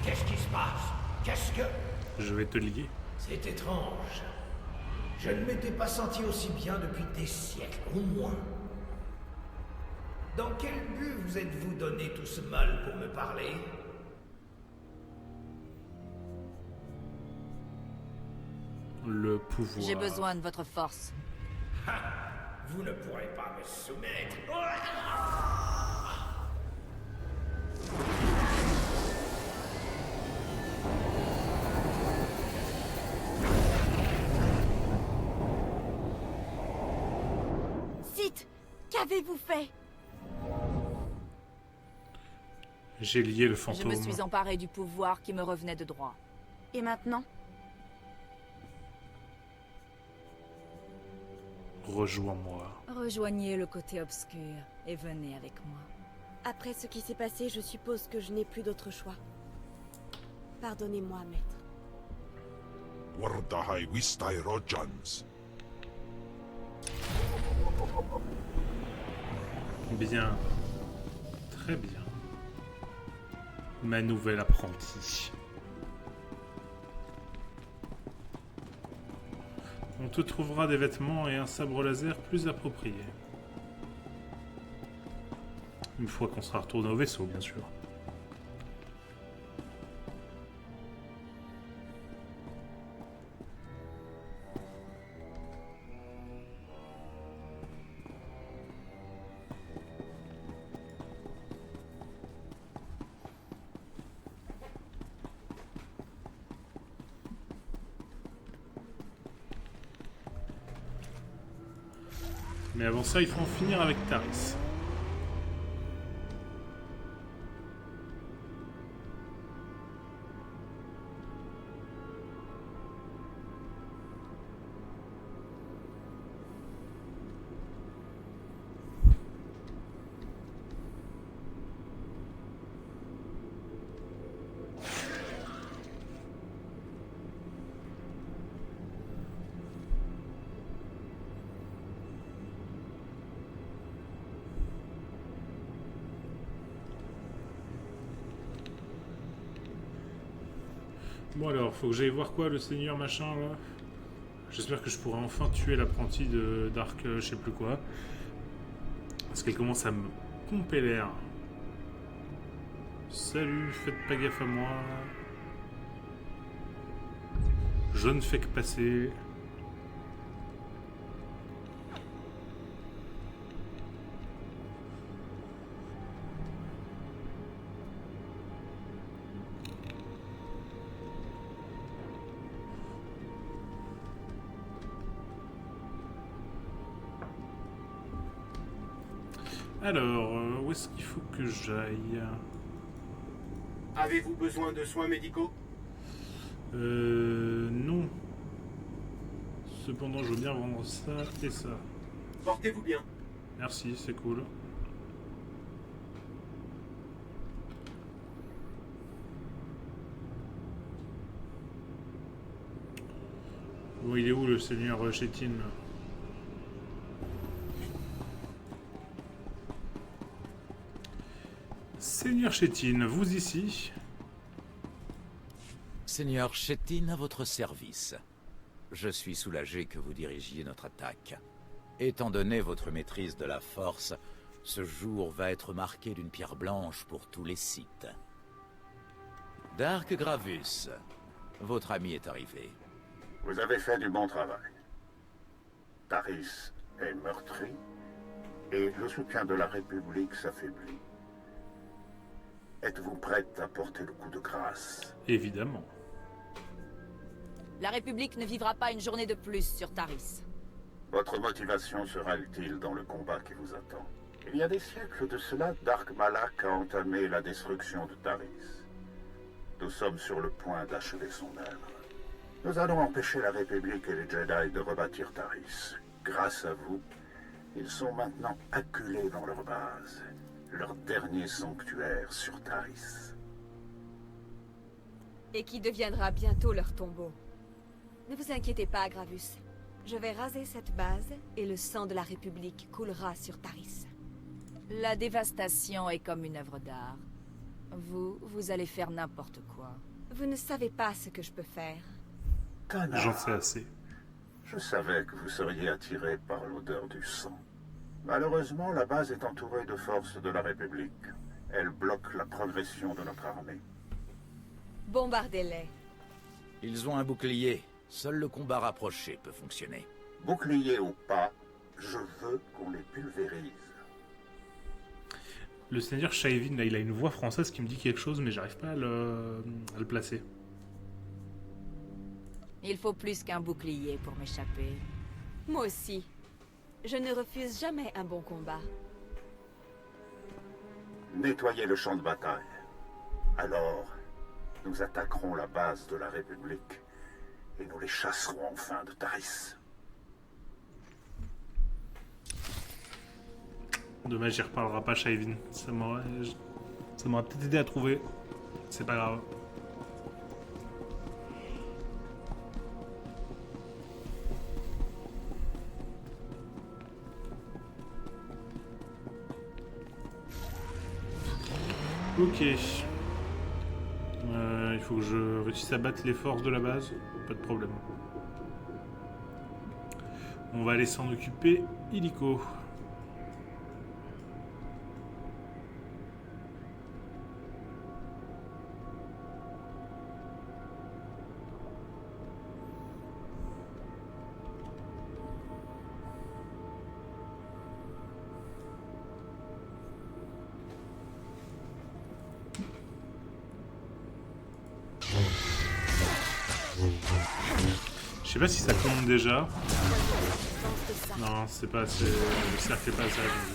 Qu'est-ce qui se passe? Qu'est-ce que... Je vais te lier. C'est étrange. Je ne m'étais pas senti aussi bien depuis des siècles, au moins. Dans quel but vous êtes-vous donné tout ce mal pour me parler? Le pouvoir. J'ai besoin de votre force. Ha! Vous ne pourrez pas me soumettre. Sith, qu'avez-vous fait? J'ai lié le Je fantôme. me suis emparé du pouvoir qui me revenait de droit. Et maintenant? Rejoins-moi. Rejoignez le côté obscur et venez avec moi. Après ce qui s'est passé, je suppose que je n'ai plus d'autre choix. Pardonnez-moi, maître. Wardahai Wistai Rojans. Bien. Très bien. Ma nouvelle apprentie. On te trouvera des vêtements et un sabre laser plus appropriés. Une fois qu'on sera retourné au vaisseau, bien sûr. Mais avant ça, il faut en finir avec Taris. Bon alors, faut que j'aille voir quoi, le seigneur machin là. J'espère que je pourrai enfin tuer l'apprenti de Dark, je sais plus quoi. Parce qu'elle commence à me pomper l'air. Salut, faites pas gaffe à moi. Je ne fais que passer. Alors, où est-ce qu'il faut que j'aille? Avez-vous besoin de soins médicaux? Non. Cependant, je veux bien vendre ça et ça. Portez-vous bien. Merci, c'est cool. Bon, il est où le seigneur Chétine? Seigneur Chétine, vous ici? Seigneur Chétine, à votre service. Je suis soulagé que vous dirigiez notre attaque. Étant donné votre maîtrise de la force, ce jour va être marqué d'une pierre blanche pour tous les sites. Dark Gravus, votre ami est arrivé. Vous avez fait du bon travail. Taris est meurtri et le soutien de la République s'affaiblit. Êtes-vous prête à porter le coup de grâce? Évidemment. La République ne vivra pas une journée de plus sur Taris. Votre motivation sera utile dans le combat qui vous attend. Il y a des siècles de cela, Dark Malak a entamé la destruction de Taris. Nous sommes sur le point d'achever son œuvre. Nous allons empêcher la République et les Jedi de rebâtir Taris. Grâce à vous, ils sont maintenant acculés dans leur base. Leur dernier sanctuaire sur Taris. Et qui deviendra bientôt leur tombeau. Ne vous inquiétez pas, Gravus. Je vais raser cette base et le sang de la République coulera sur Taris. La dévastation est comme une œuvre d'art. Vous allez faire n'importe quoi. Vous ne savez pas ce que je peux faire. J'en sais assez. Je savais que vous seriez attiré par l'odeur du sang. Malheureusement, la base est entourée de forces de la République. Elle bloque la progression de notre armée. Bombardez-les. Ils ont un bouclier. Seul le combat rapproché peut fonctionner. Bouclier ou pas, je veux qu'on les pulvérise. Le seigneur Shaivin, là, il a une voix française qui me dit quelque chose, mais j'arrive pas à le placer. Il faut plus qu'un bouclier pour m'échapper. Moi aussi. Je ne refuse jamais un bon combat. Nettoyez le champ de bataille. Alors, nous attaquerons la base de la République et nous les chasserons enfin de Taris. Dommage, j'y reparlera pas, Shaivin. Ça m'aurait peut-être aidé à trouver. C'est pas grave. Ok. Il faut que je réussisse à battre les forces de la base. Pas de problème. On va aller s'en occuper illico. Je sais pas si ça compte déjà. Non, c'est pas assez. Le cercle est pas assez agrandi.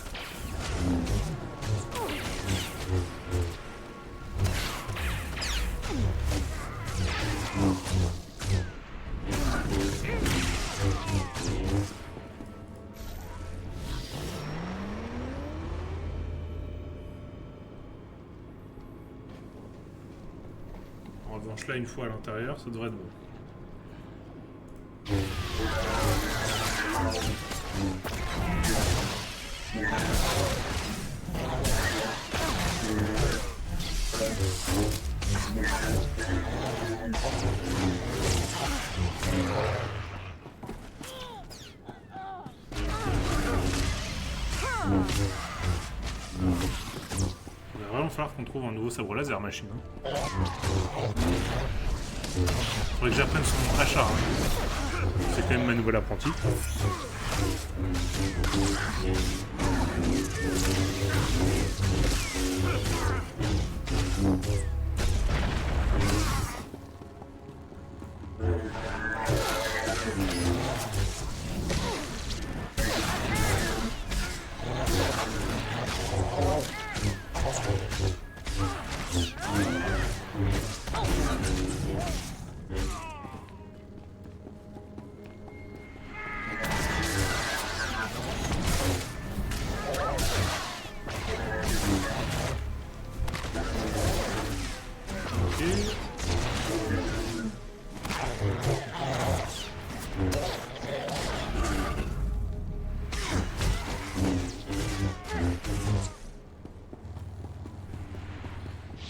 En revanche, là, une fois à l'intérieur, ça devrait être bon. Il va vraiment falloir qu'on trouve un nouveau sabre laser machine. Faudrait que j'apprenne son achat. C'est quand même ma nouvelle apprentie.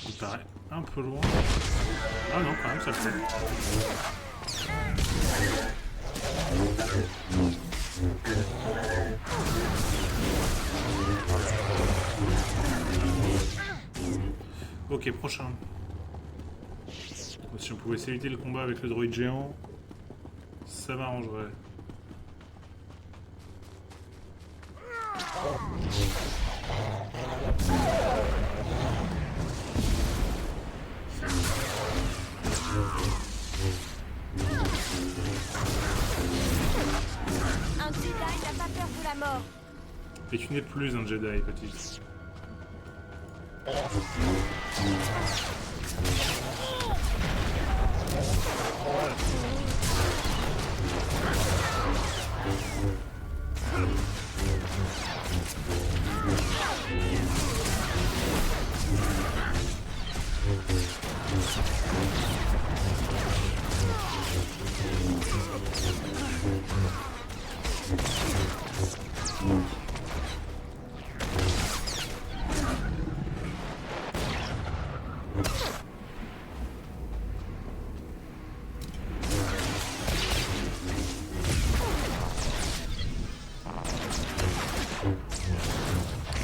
Il paraît un peu loin. Ah non, quand même, ça le fait. Ok, prochain. Si on pouvait éviter le combat avec le droïde géant, ça m'arrangerait. Un Jedi n'a pas peur de la mort. Et tu n'es plus un Jedi, petite.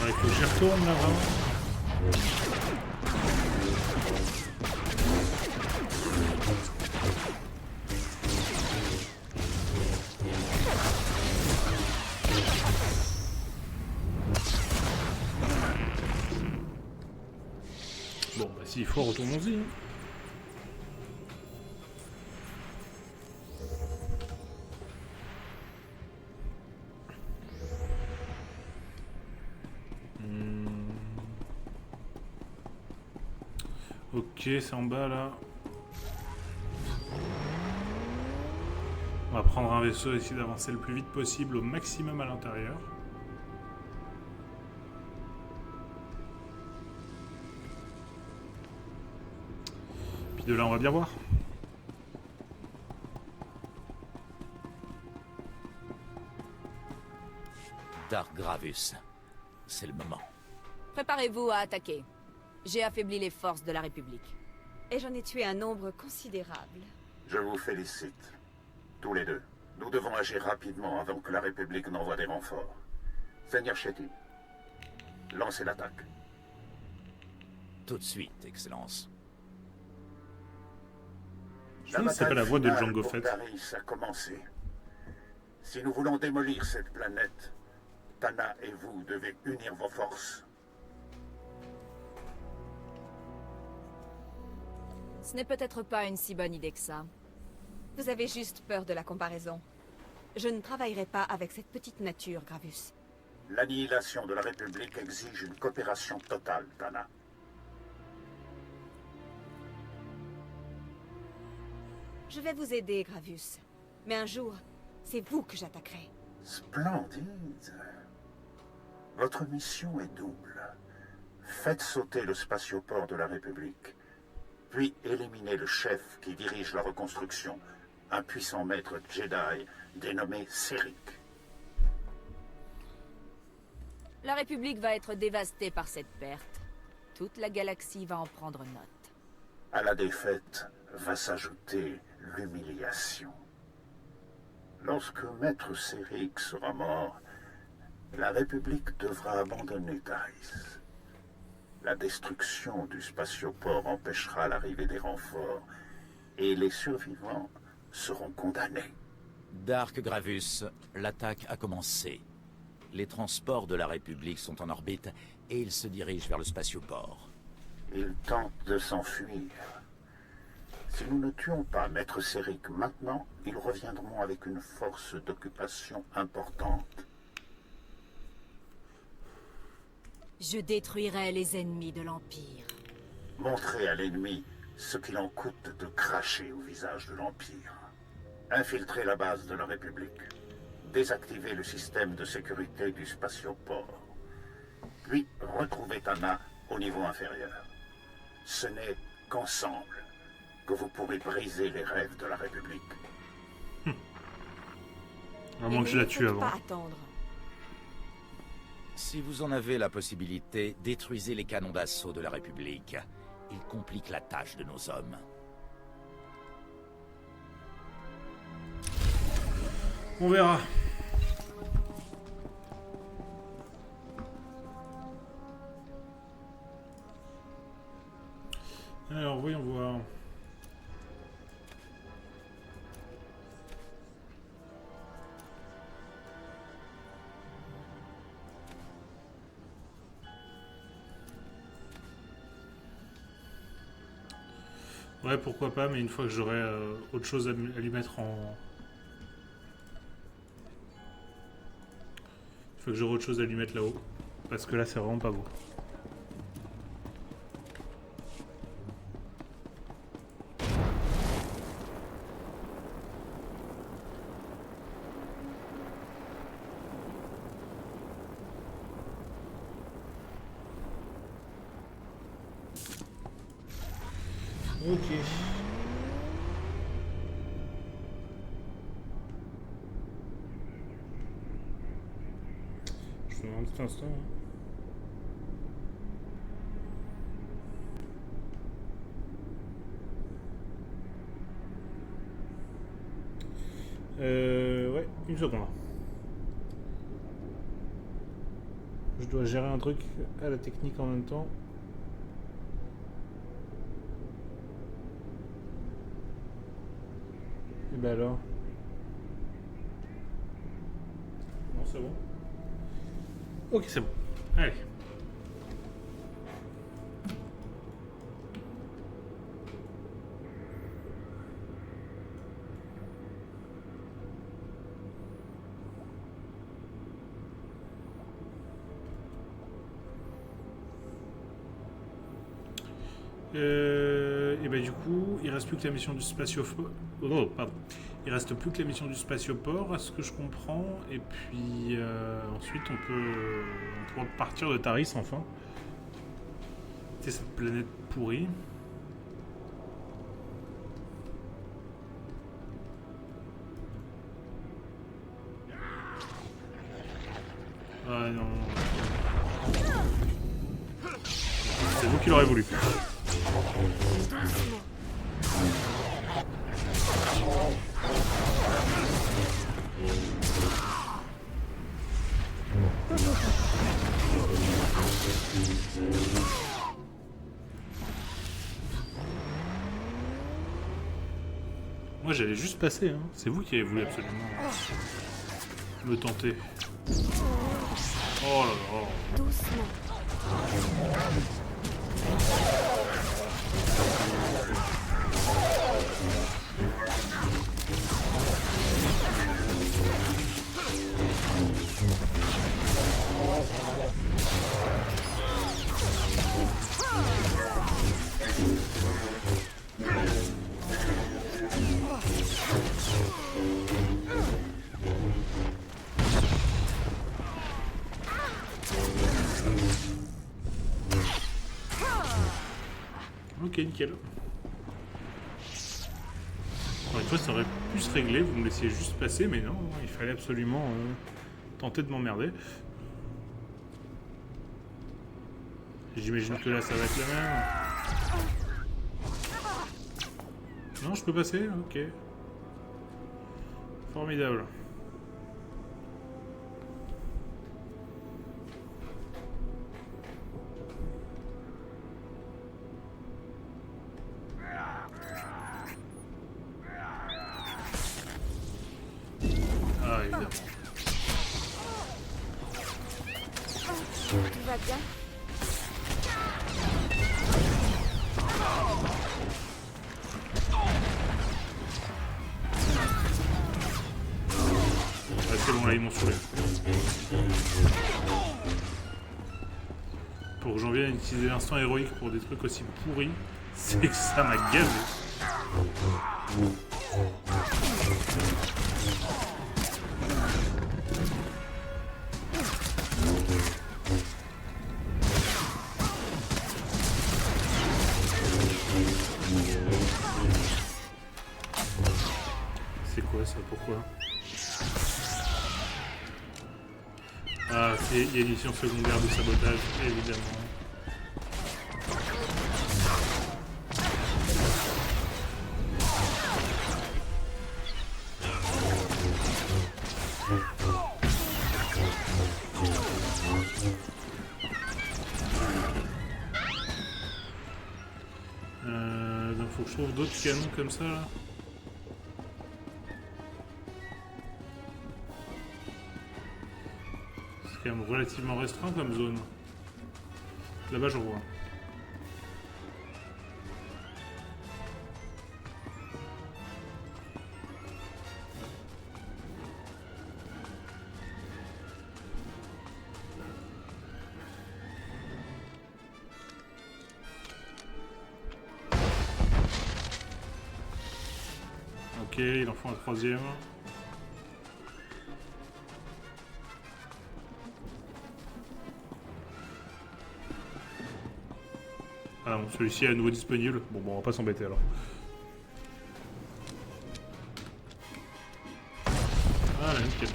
Il faut que j'y retourne là vraiment. Bon bah s'il faut retournons-y. Hein. Ok, c'est en bas là. On va prendre un vaisseau et essayer d'avancer le plus vite possible au maximum à l'intérieur. Puis de là on va bien voir. Dark Gravus, c'est le moment. Préparez-vous à attaquer. J'ai affaibli les forces de la République. Et j'en ai tué un nombre considérable. Je vous félicite. Tous les deux. Nous devons agir rapidement avant que la République n'envoie des renforts. Seigneur Shetty, lancez l'attaque. Tout de suite, Excellence. Je pense que c'est pas la voix de finale Django pour Fett. Taris a commencé. Si nous voulons démolir cette planète, Tana et vous devez unir vos forces. Ce n'est peut-être pas une si bonne idée que ça. Vous avez juste peur de la comparaison. Je ne travaillerai pas avec cette petite nature, Gravus. L'annihilation de la République exige une coopération totale, Tana. Je vais vous aider, Gravus. Mais un jour, c'est vous que j'attaquerai. Splendide. Votre mission est double. Faites sauter le spatioport de la République, puis éliminez le chef qui dirige la reconstruction, un puissant maître Jedi dénommé Céric. La République va être dévastée par cette perte. Toute la galaxie va en prendre note. À la défaite va s'ajouter l'humiliation. Lorsque maître Céric sera mort, la République devra abandonner Taris. La destruction du spatioport empêchera l'arrivée des renforts, et les survivants seront condamnés. Dark Gravus, l'attaque a commencé. Les transports de la République sont en orbite et ils se dirigent vers le spatioport. Ils tentent de s'enfuir. Si nous ne tuons pas maître Céric maintenant, ils reviendront avec une force d'occupation importante. Je détruirai les ennemis de l'Empire. Montrez à l'ennemi ce qu'il en coûte de cracher au visage de l'Empire. Infiltrez la base de la République. Désactivez le système de sécurité du spatioport. Puis retrouvez Tana au niveau inférieur. Ce n'est qu'ensemble que vous pourrez briser les rêves de la République. À moins que je la tue avant. Pas attendre. Si vous en avez la possibilité, détruisez les canons d'assaut de la République. Ils compliquent la tâche de nos hommes. On verra. Alors, voyons voir. Ouais, pourquoi pas, mais une fois que j'aurai autre chose à lui mettre en... Il faut que j'aurai autre chose à lui mettre là-haut. Parce que là, c'est vraiment pas beau. Ok. Je fais un petit instant. Ouais, une seconde. Je dois gérer un truc à la technique en même temps. Et ben alors. Non, c'est bon. Ok, c'est bon. Allez. Et ben du coup, il reste plus que la mission du spatioport. Oh, pardon. Il reste plus que la mission du spatioport, à ce que je comprends. Et puis ensuite, on pourra partir de Taris enfin. C'est cette planète pourrie. Ah non. C'est vous qu'il aurait voulu. Moi j'allais juste passer, hein. C'est vous qui avez voulu absolument me tenter. Oh là là. Doucement. Ok, nickel. Encore une fois, ça aurait pu se régler, vous me laissiez juste passer, mais non, il fallait absolument tenter de m'emmerder. J'imagine que là, ça va être la même. Non, je peux passer? Ok. Formidable. Ah, évidemment. Tout va bien? C'est bon, là, ils m'ont saoulé. Pour que j'en vienne à utiliser l'instant héroïque pour des trucs aussi pourris, c'est que ça m'a gavé. C'est quoi ça? Pourquoi? Ah, il y a une mission secondaire de sabotage, évidemment. Donc faut que je trouve d'autres canons comme ça là. C'est quand même relativement restreint comme zone. Là-bas j'en vois. Ok, il en faut un troisième. Ah bon, celui-ci est à nouveau disponible. Bon, on va pas s'embêter alors. Ah là, nickel.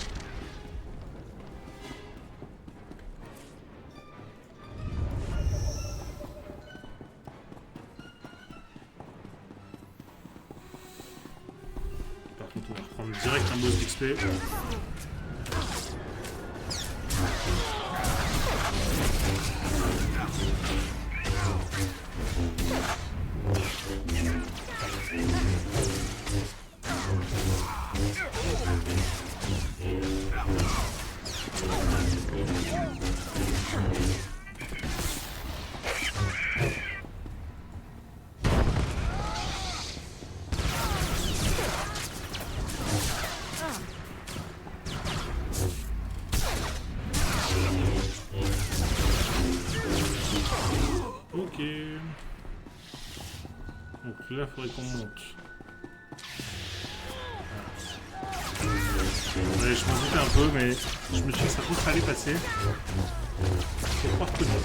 Par contre, on va reprendre direct un boss d'XP. Ok. Donc là, il faudrait qu'on monte. Ouais, je m'en doutais un peu, mais je me suis dit que ça pourrait aller passer. Faut croire que non.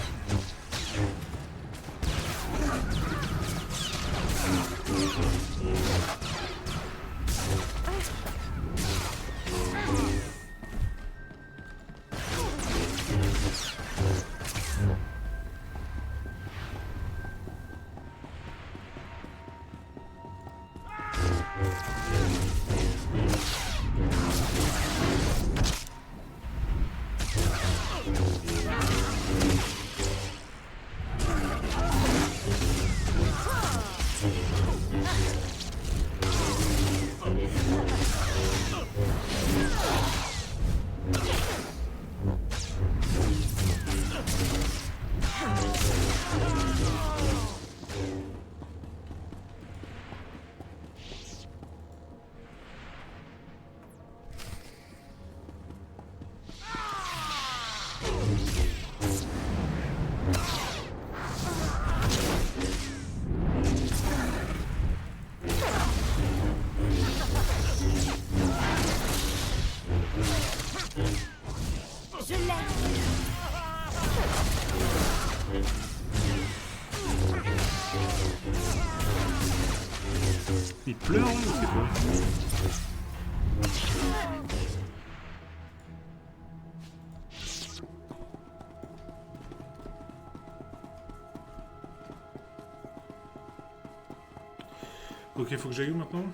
Ok, faut que j'aille où maintenant?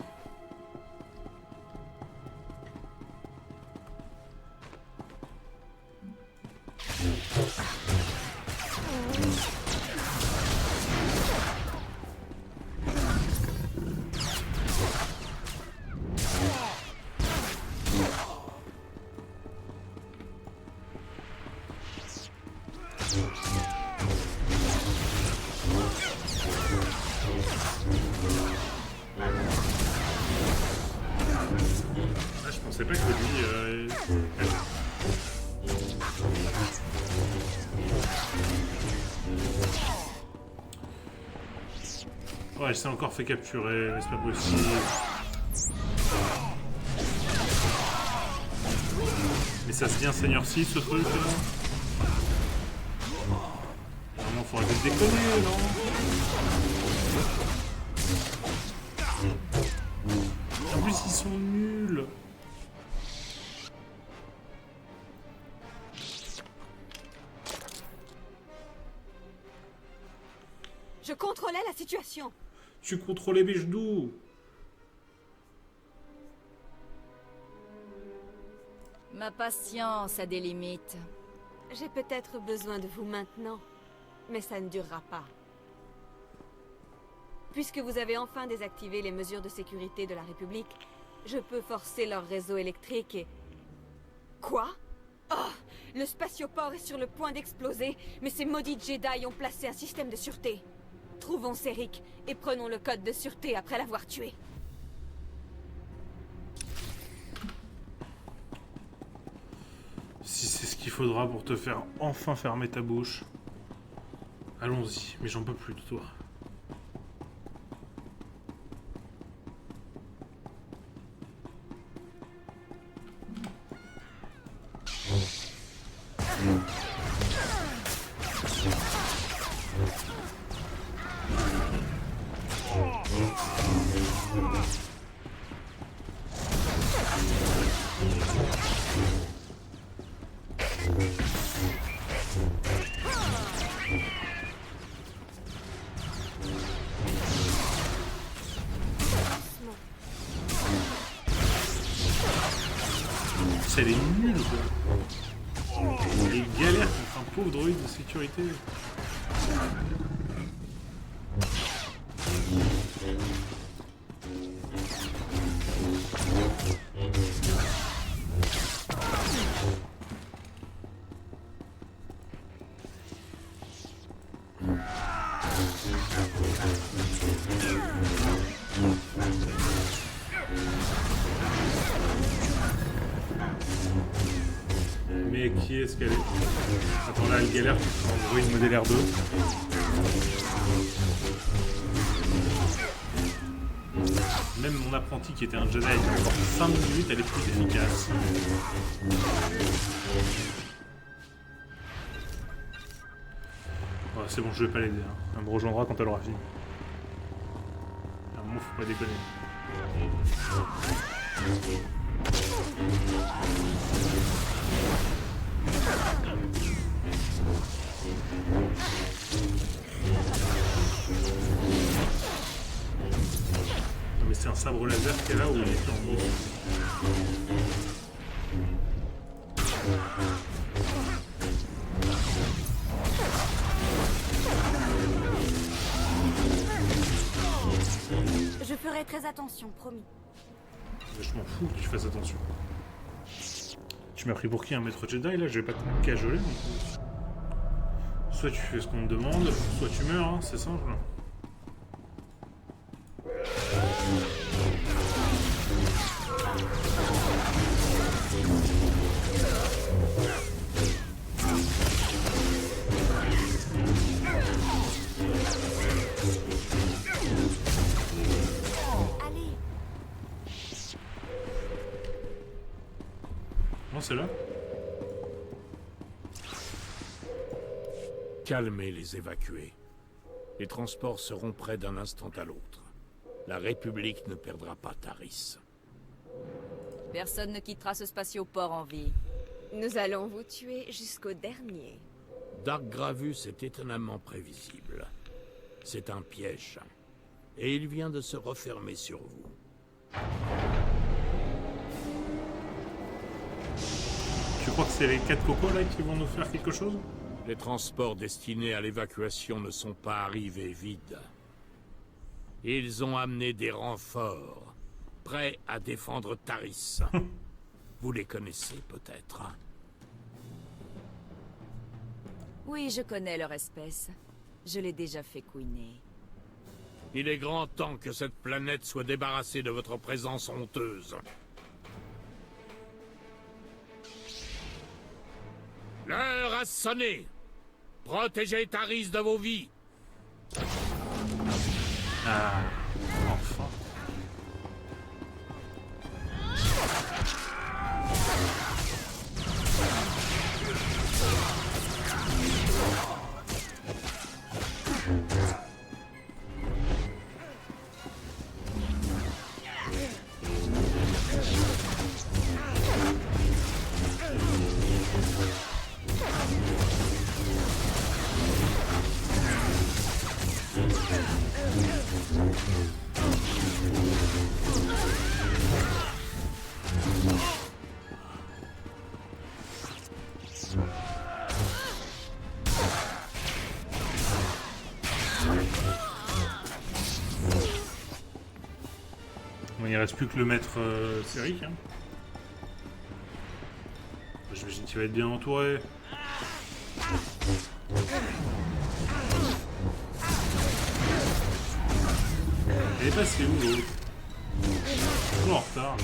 Je pensais pas que lui... Ouais, elle s'est encore fait capturer, mais c'est pas possible. Mais ça se vient Seigneur 6 ce truc là. Vraiment, faut arrêter de déconner, non? En plus, ils sont nuls. Je contrôlais la situation. Tu contrôlais Bijdou. Ma patience a des limites. J'ai peut-être besoin de vous maintenant, mais ça ne durera pas. Puisque vous avez enfin désactivé les mesures de sécurité de la République, je peux forcer leur réseau électrique et... Quoi? Oh! Le spatioport est sur le point d'exploser, mais ces maudits Jedi ont placé un système de sûreté. Trouvons Céric et prenons le code de sûreté après l'avoir tué. Si c'est ce qu'il faudra pour te faire enfin fermer ta bouche. Allons-y, mais j'en peux plus de toi. Elle est nulle quoi. Elle galère contre un pauvre droïde de sécurité. Mais qui est-ce qu'elle est? Attends, là, elle galère en droïde modèle R2. Même mon apprenti qui était un Jedi il y a encore 5 minutes, elle est plus efficace. Ouais, c'est bon, je vais pas l'aider. Hein. Elle me rejoindra quand elle aura fini. À un moment, faut pas déconner. Non mais c'est un sabre laser qui est là ou il est en gros. Je ferai très attention, promis. Je m'en fous que tu fasses attention. Tu m'as pris pour qui, un maître Jedi là? Je vais pas te cajoler. Soit tu fais ce qu'on te demande, soit tu meurs, hein, c'est simple. Non, c'est là. Calmez les évacués. Les transports seront prêts d'un instant à l'autre. La République ne perdra pas Taris. Personne ne quittera ce spatioport en vie. Nous allons vous tuer jusqu'au dernier. Dark Gravus est étonnamment prévisible. C'est un piège. Et il vient de se refermer sur vous. Tu crois que c'est les 4 cocos là qui vont nous faire quelque chose? Les transports destinés à l'évacuation ne sont pas arrivés vides. Ils ont amené des renforts, prêts à défendre Taris. Vous les connaissez peut-être. Oui, je connais leur espèce. Je l'ai déjà fait couiner. Il est grand temps que cette planète soit débarrassée de votre présence honteuse. L'heure a sonné. Protégez Taris de vos vies. Ah, enfin. Bon, il reste plus que le maître Séric. Hein. J'imagine qu'il va être bien entouré. Elle est passée où l'autre? Toujours en retard.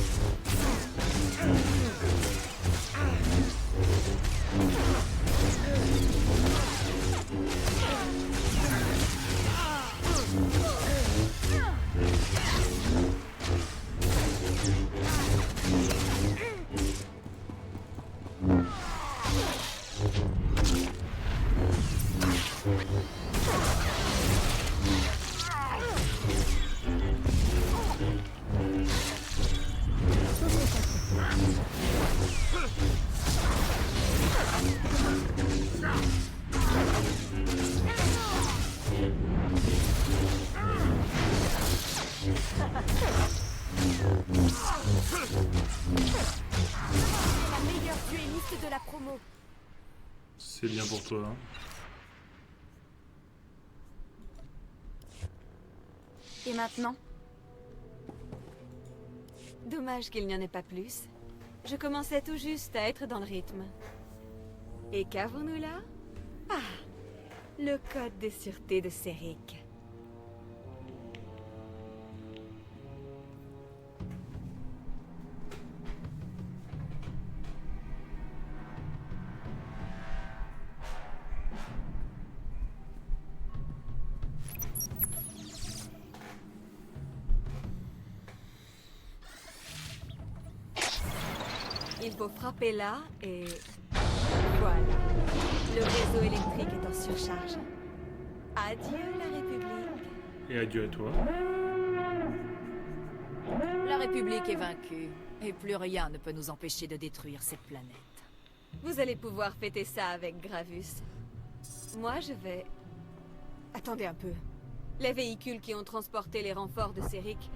La meilleure duelliste de la promo. C'est bien pour toi. Hein. Et maintenant? Dommage qu'il n'y en ait pas plus. Je commençais tout juste à être dans le rythme. Et qu'avons-nous là? Ah, le code de sûreté de Séric. Il faut frapper là et... voilà. Le réseau électrique est en surcharge. Adieu la République. Et adieu à toi. La République est vaincue, et plus rien ne peut nous empêcher de détruire cette planète. Vous allez pouvoir fêter ça avec Gravus. Moi, je vais... Attendez un peu. Les véhicules qui ont transporté les renforts de Séric,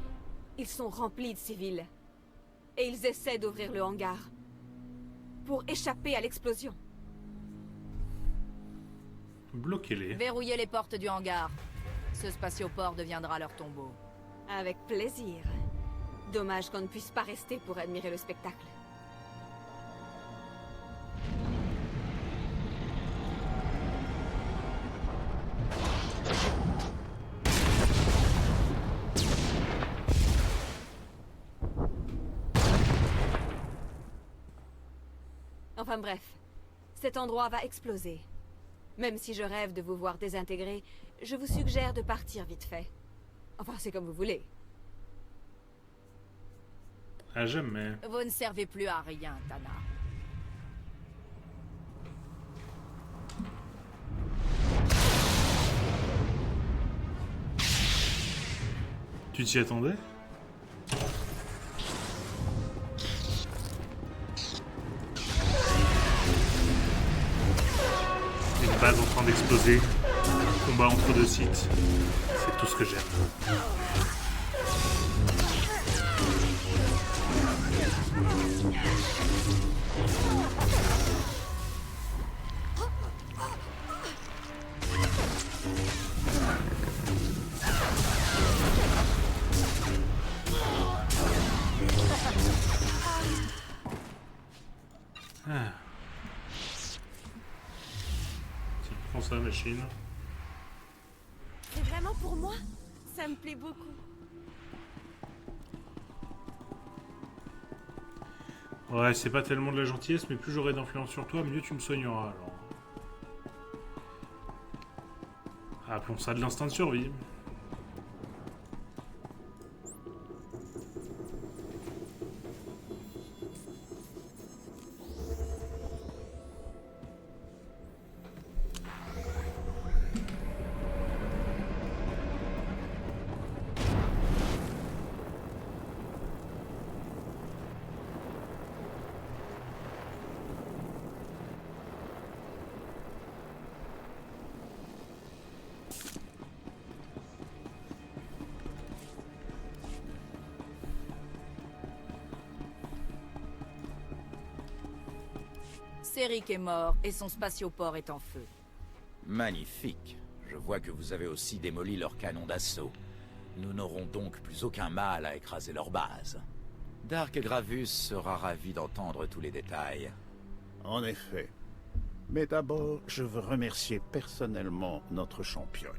ils sont remplis de civils. Et ils essaient d'ouvrir le hangar. Pour échapper à l'explosion. Bloquez-les. Verrouillez les portes du hangar. Ce spatioport deviendra leur tombeau. Avec plaisir. Dommage qu'on ne puisse pas rester pour admirer le spectacle. Enfin bref, cet endroit va exploser. Même si je rêve de vous voir désintégré, je vous suggère de partir vite fait. Enfin, c'est comme vous voulez. À jamais. Vous ne servez plus à rien, Tana. Tu Tu t'y attendais? Une base en train d'exploser. Combat entre deux sites. C'est tout ce que j'aime. Ah. Tiens, prends ça, machine. C'est vraiment pour moi? Ça me plaît beaucoup. Ouais, c'est pas tellement de la gentillesse, mais plus j'aurai d'influence sur toi, mieux tu me soigneras, alors. Appelons ça de l'instinct de survie. Céric est mort et son spatioport est en feu. Magnifique. Je vois que vous avez aussi démoli leur canon d'assaut. Nous n'aurons donc plus aucun mal à écraser leur base. Dark Gravus sera ravi d'entendre tous les détails. En effet. Mais d'abord, je veux remercier personnellement notre championne.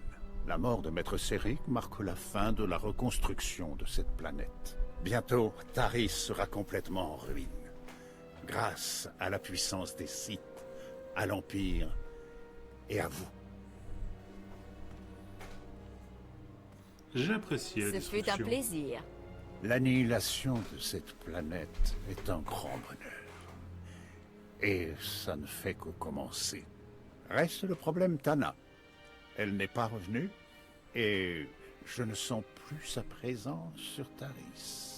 La mort de Maître Céric marque la fin de la reconstruction de cette planète. Bientôt, Taris sera complètement en ruine. Grâce à la puissance des Sith, à l'Empire et à vous. J'apprécie la Ce destruction. fut un plaisir. L'annihilation de cette planète est un grand bonheur. Et ça ne fait que commencer. Reste le problème Tana. Elle n'est pas revenue et je ne sens plus sa présence sur Taris.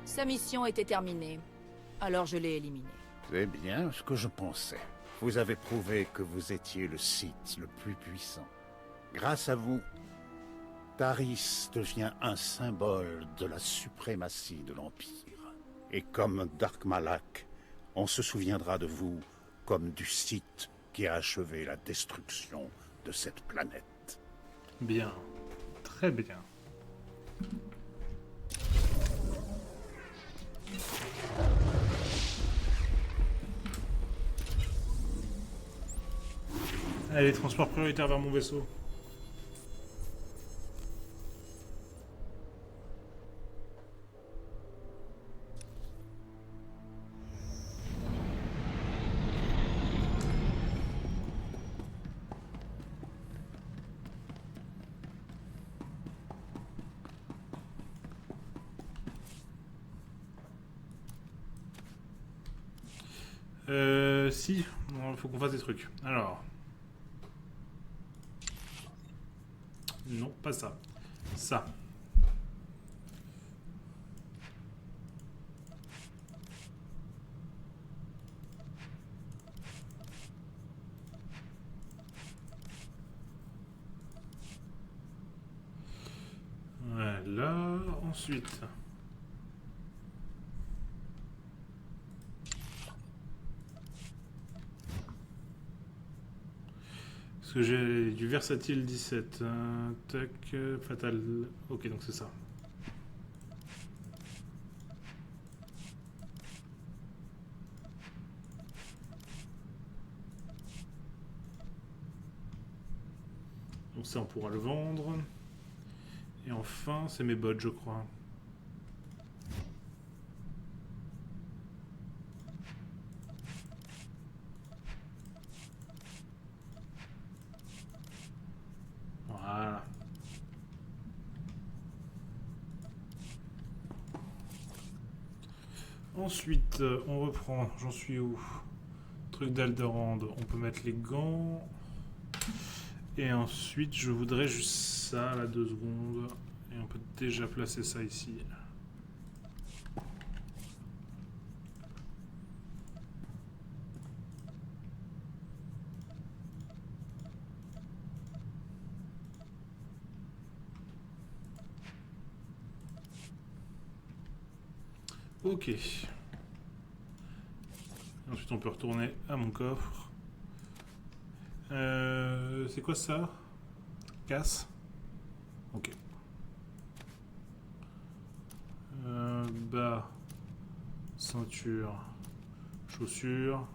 Sa mission était terminée, alors je l'ai éliminée. C'est bien ce que je pensais. Vous avez prouvé que vous étiez le Sith le plus puissant. Grâce à vous, Taris devient un symbole de la suprématie de l'Empire. Et comme Dark Malak, on se souviendra de vous comme du Sith qui a achevé la destruction de cette planète. Bien. Très bien. Allez, transport prioritaire vers mon vaisseau. Si, il faut qu'on fasse des trucs. Alors. Non, pas ça. Ça. Voilà. Ensuite. Parce que j'ai du versatile 17. Tac, fatal. Ok, donc c'est ça. Donc ça, on pourra le vendre. Et enfin, c'est mes bots, je crois. Voilà. Ensuite, on reprend. J'en suis où? Truc d'Alderand. On peut mettre les gants. Et ensuite, je voudrais juste ça, là, 2 secondes. Et on peut déjà placer ça ici. Ok. Ensuite, on peut retourner à mon coffre. C'est quoi ça? Casse. Ok. Bas. Ceinture. Chaussures.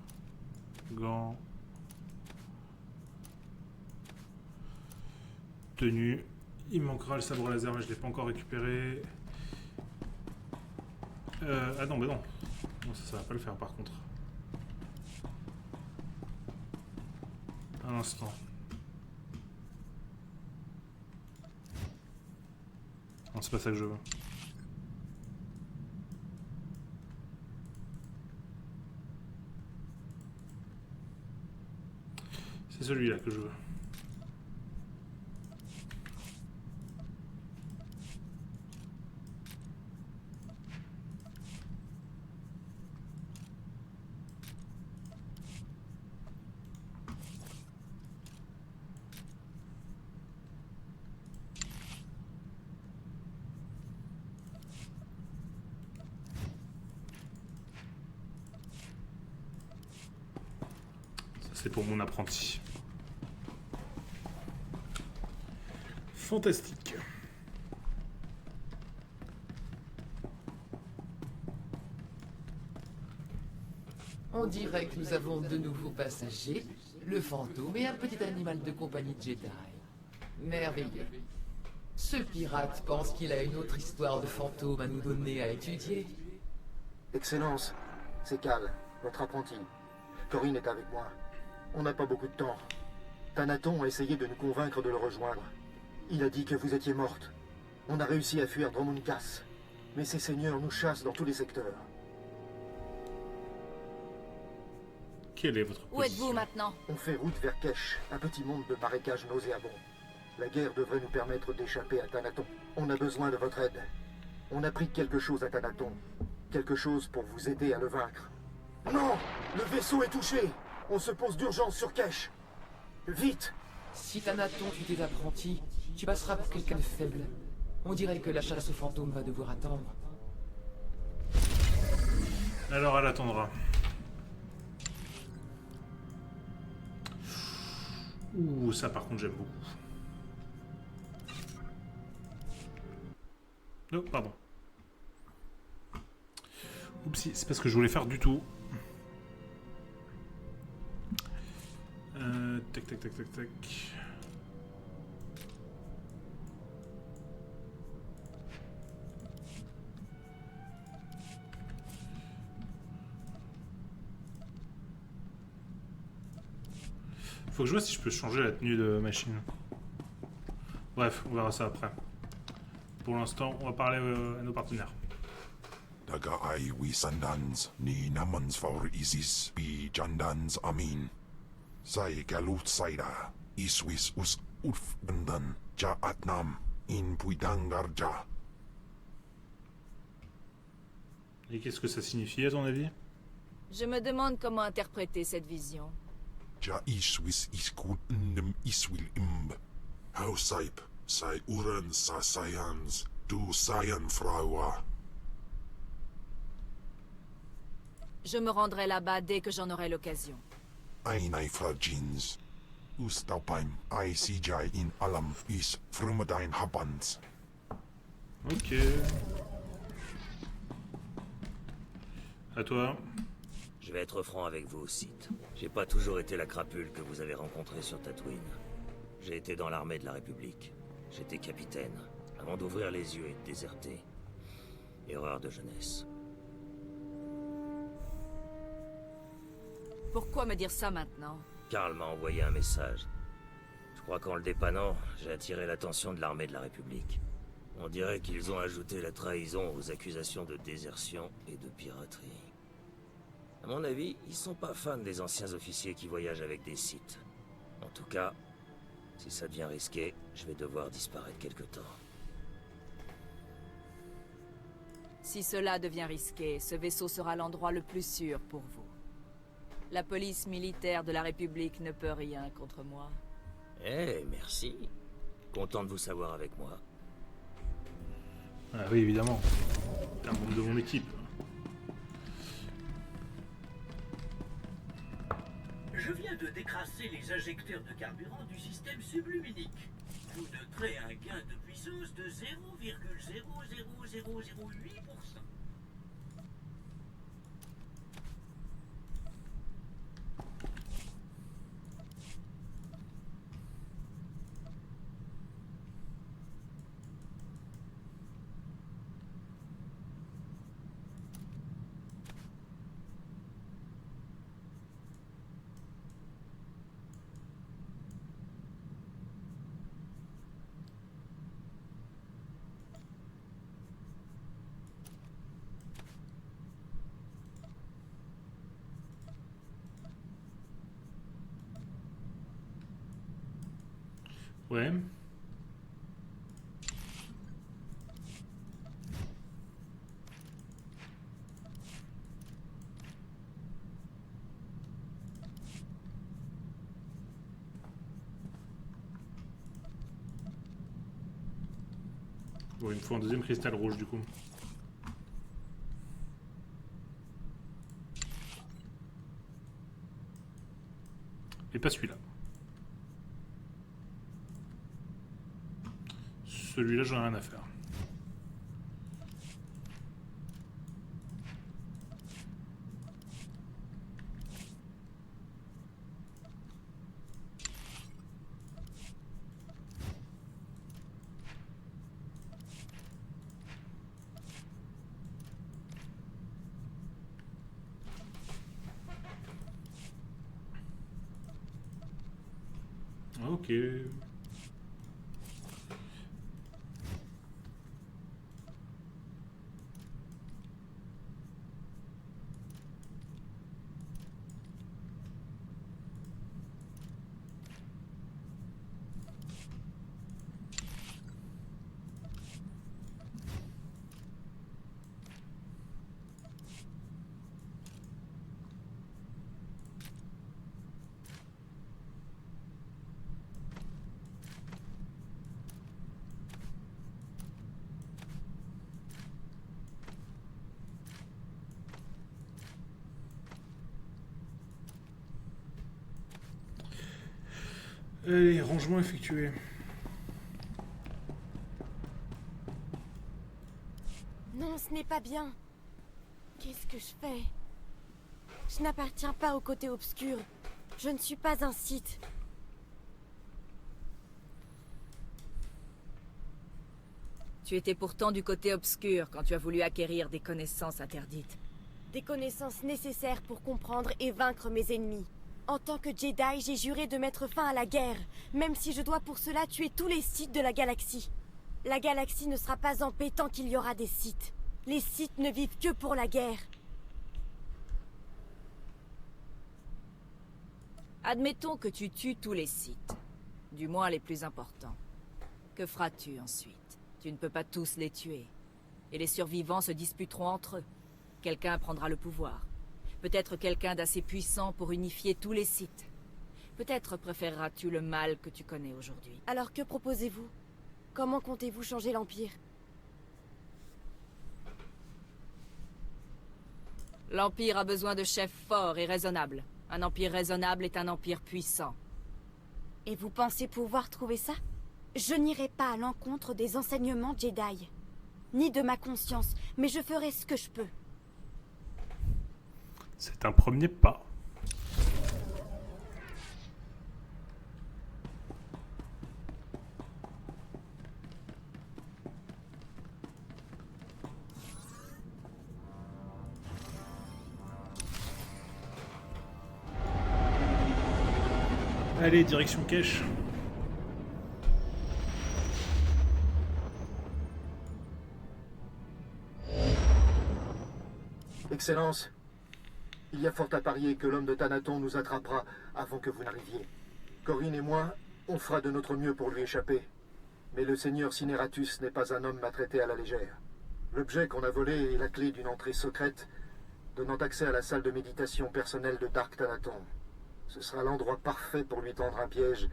Gants. Tenue. Il me manquera le sabre laser, mais je ne l'ai pas encore récupéré. Ah non, bah non. Non, ça va pas le faire par contre. Un instant. Non, c'est pas ça que je veux. C'est celui-là que je veux. C'est pour mon apprenti. Fantastique. On dirait que nous avons de nouveaux passagers, le fantôme et un petit animal de compagnie de Jedi. Merveilleux. Ce pirate pense qu'il a une autre histoire de fantôme à nous donner à étudier. Excellence, c'est Cal, votre apprenti. Corinne est avec moi. On n'a pas beaucoup de temps. Thanaton a essayé de nous convaincre de le rejoindre. Il a dit que vous étiez morte. On a réussi à fuir Dromunkas. Mais ces seigneurs nous chassent dans tous les secteurs. Quelle est votre position? Où êtes-vous maintenant? On fait route vers Kesh, un petit monde de marécages nauséabonds. La guerre devrait nous permettre d'échapper à Thanaton. On a besoin de votre aide. On a pris quelque chose à Thanaton. Quelque chose pour vous aider à le vaincre. Non! Le vaisseau est touché! On se pose d'urgence sur Kesh. Vite! Si Thanaton tue tes apprentis, tu passeras pour quelqu'un de faible. On dirait que la chasse aux fantômes va devoir attendre. Alors elle attendra. Ouh, ça par contre j'aime beaucoup. Oh, pardon. Oups, c'est pas ce que je voulais faire du tout. Tac, tac, tac, tac, tac. Faut que je vois si je peux changer la tenue de machine. Bref, on verra ça après. Pour l'instant, on va parler à nos partenaires. Daga ai wisandans ni namans for isis bi jandans amin. Sai galut saida iswis us urf bandan ja atnam in puidangarja. Et qu'est-ce que ça signifie à ton avis? Je me demande comment interpréter cette vision. Ja iswis iskut ndem iswil imb. How saip sai uran sa sayans du sayan frawa. Je me rendrai là-bas dès que j'en aurai l'occasion. Ainai fragins. Ustapaim ai CJ in alam is frumadine habans. Ok. À toi. Je vais être franc avec vous, Sith. J'ai pas toujours été la crapule que vous avez rencontrée sur Tatooine. J'ai été dans l'armée de la République. J'étais capitaine, avant d'ouvrir les yeux et de déserter. Erreur de jeunesse. Pourquoi me dire ça maintenant? Karl m'a envoyé un message. Je crois qu'en le dépannant, j'ai attiré l'attention de l'armée de la République. On dirait qu'ils ont ajouté la trahison aux accusations de désertion et de piraterie. À mon avis, ils sont pas fans des anciens officiers qui voyagent avec des Sith. En tout cas, Si ça devient risqué, je vais devoir disparaître quelque temps. Si cela devient risqué, ce vaisseau sera l'endroit le plus sûr pour vous. La police militaire de la République ne peut rien contre moi. Eh, merci. Content de vous savoir avec moi. Ah oui, évidemment. T'es un membre de mon équipe. Je viens de décrasser les injecteurs de carburant du système subluminique. Vous noterez un gain de puissance de 0,00008%. Ouais. Bon, il me faut un deuxième cristal rouge du coup. Et pas celui-là. Celui-là, j'en ai rien à faire. Ok. Allez, rangement effectué. Non, ce n'est pas bien. Qu'est-ce que je fais? Je n'appartiens pas au côté obscur. Je ne suis pas un Sith. Tu étais pourtant du côté obscur quand tu as voulu acquérir des connaissances interdites. Des connaissances nécessaires pour comprendre et vaincre mes ennemis. En tant que Jedi, j'ai juré de mettre fin à la guerre, même si je dois pour cela tuer tous les Sith de la galaxie. La galaxie ne sera pas en paix tant qu'il y aura des Sith. Les Sith ne vivent que pour la guerre. Admettons que tu tues tous les Sith. Du moins les plus importants. Que feras-tu ensuite? Tu ne peux pas tous les tuer. Et les survivants se disputeront entre eux. Quelqu'un prendra le pouvoir. Peut-être quelqu'un d'assez puissant pour unifier tous les Sith. Peut-être préféreras-tu le mal que tu connais aujourd'hui. Alors que proposez-vous? Comment comptez-vous changer l'Empire? L'Empire a besoin de chefs forts et raisonnables. Un empire raisonnable est un empire puissant. Et vous pensez pouvoir trouver ça? Je n'irai pas à l'encontre des enseignements Jedi. Ni de ma conscience, mais je ferai ce que je peux. C'est un premier pas. Allez, direction cache. Excellence, il y a fort à parier que l'homme de Thanaton nous attrapera avant que vous n'arriviez. Corinne et moi On fera de notre mieux pour lui échapper. Mais le seigneur Cineratus n'est pas un homme à traiter à la légère. L'objet qu'on a volé est la clé d'une entrée secrète donnant accès à la salle de méditation personnelle de Dark Thanaton. Ce sera l'endroit parfait pour lui tendre un piège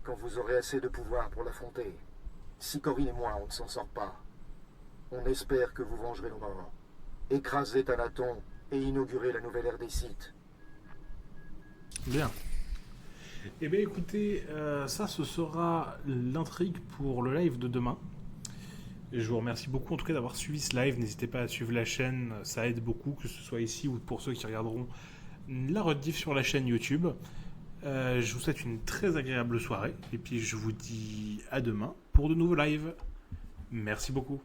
quand vous aurez assez de pouvoir pour l'affronter. Si Corine et moi, on ne s'en sort pas, on espère que vous vengerez nos morts. Écrasez Thanaton et inaugurez la nouvelle ère des Sith. Bien. Eh bien écoutez, ça ce sera l'intrigue pour le live de demain. Et je vous remercie beaucoup en tout cas d'avoir suivi ce live. N'hésitez pas à suivre la chaîne, ça aide beaucoup, que ce soit ici ou pour ceux qui regarderont la rediff sur la chaîne YouTube. Je vous souhaite une très agréable soirée et puis je vous dis à demain pour de nouveaux lives. Merci beaucoup.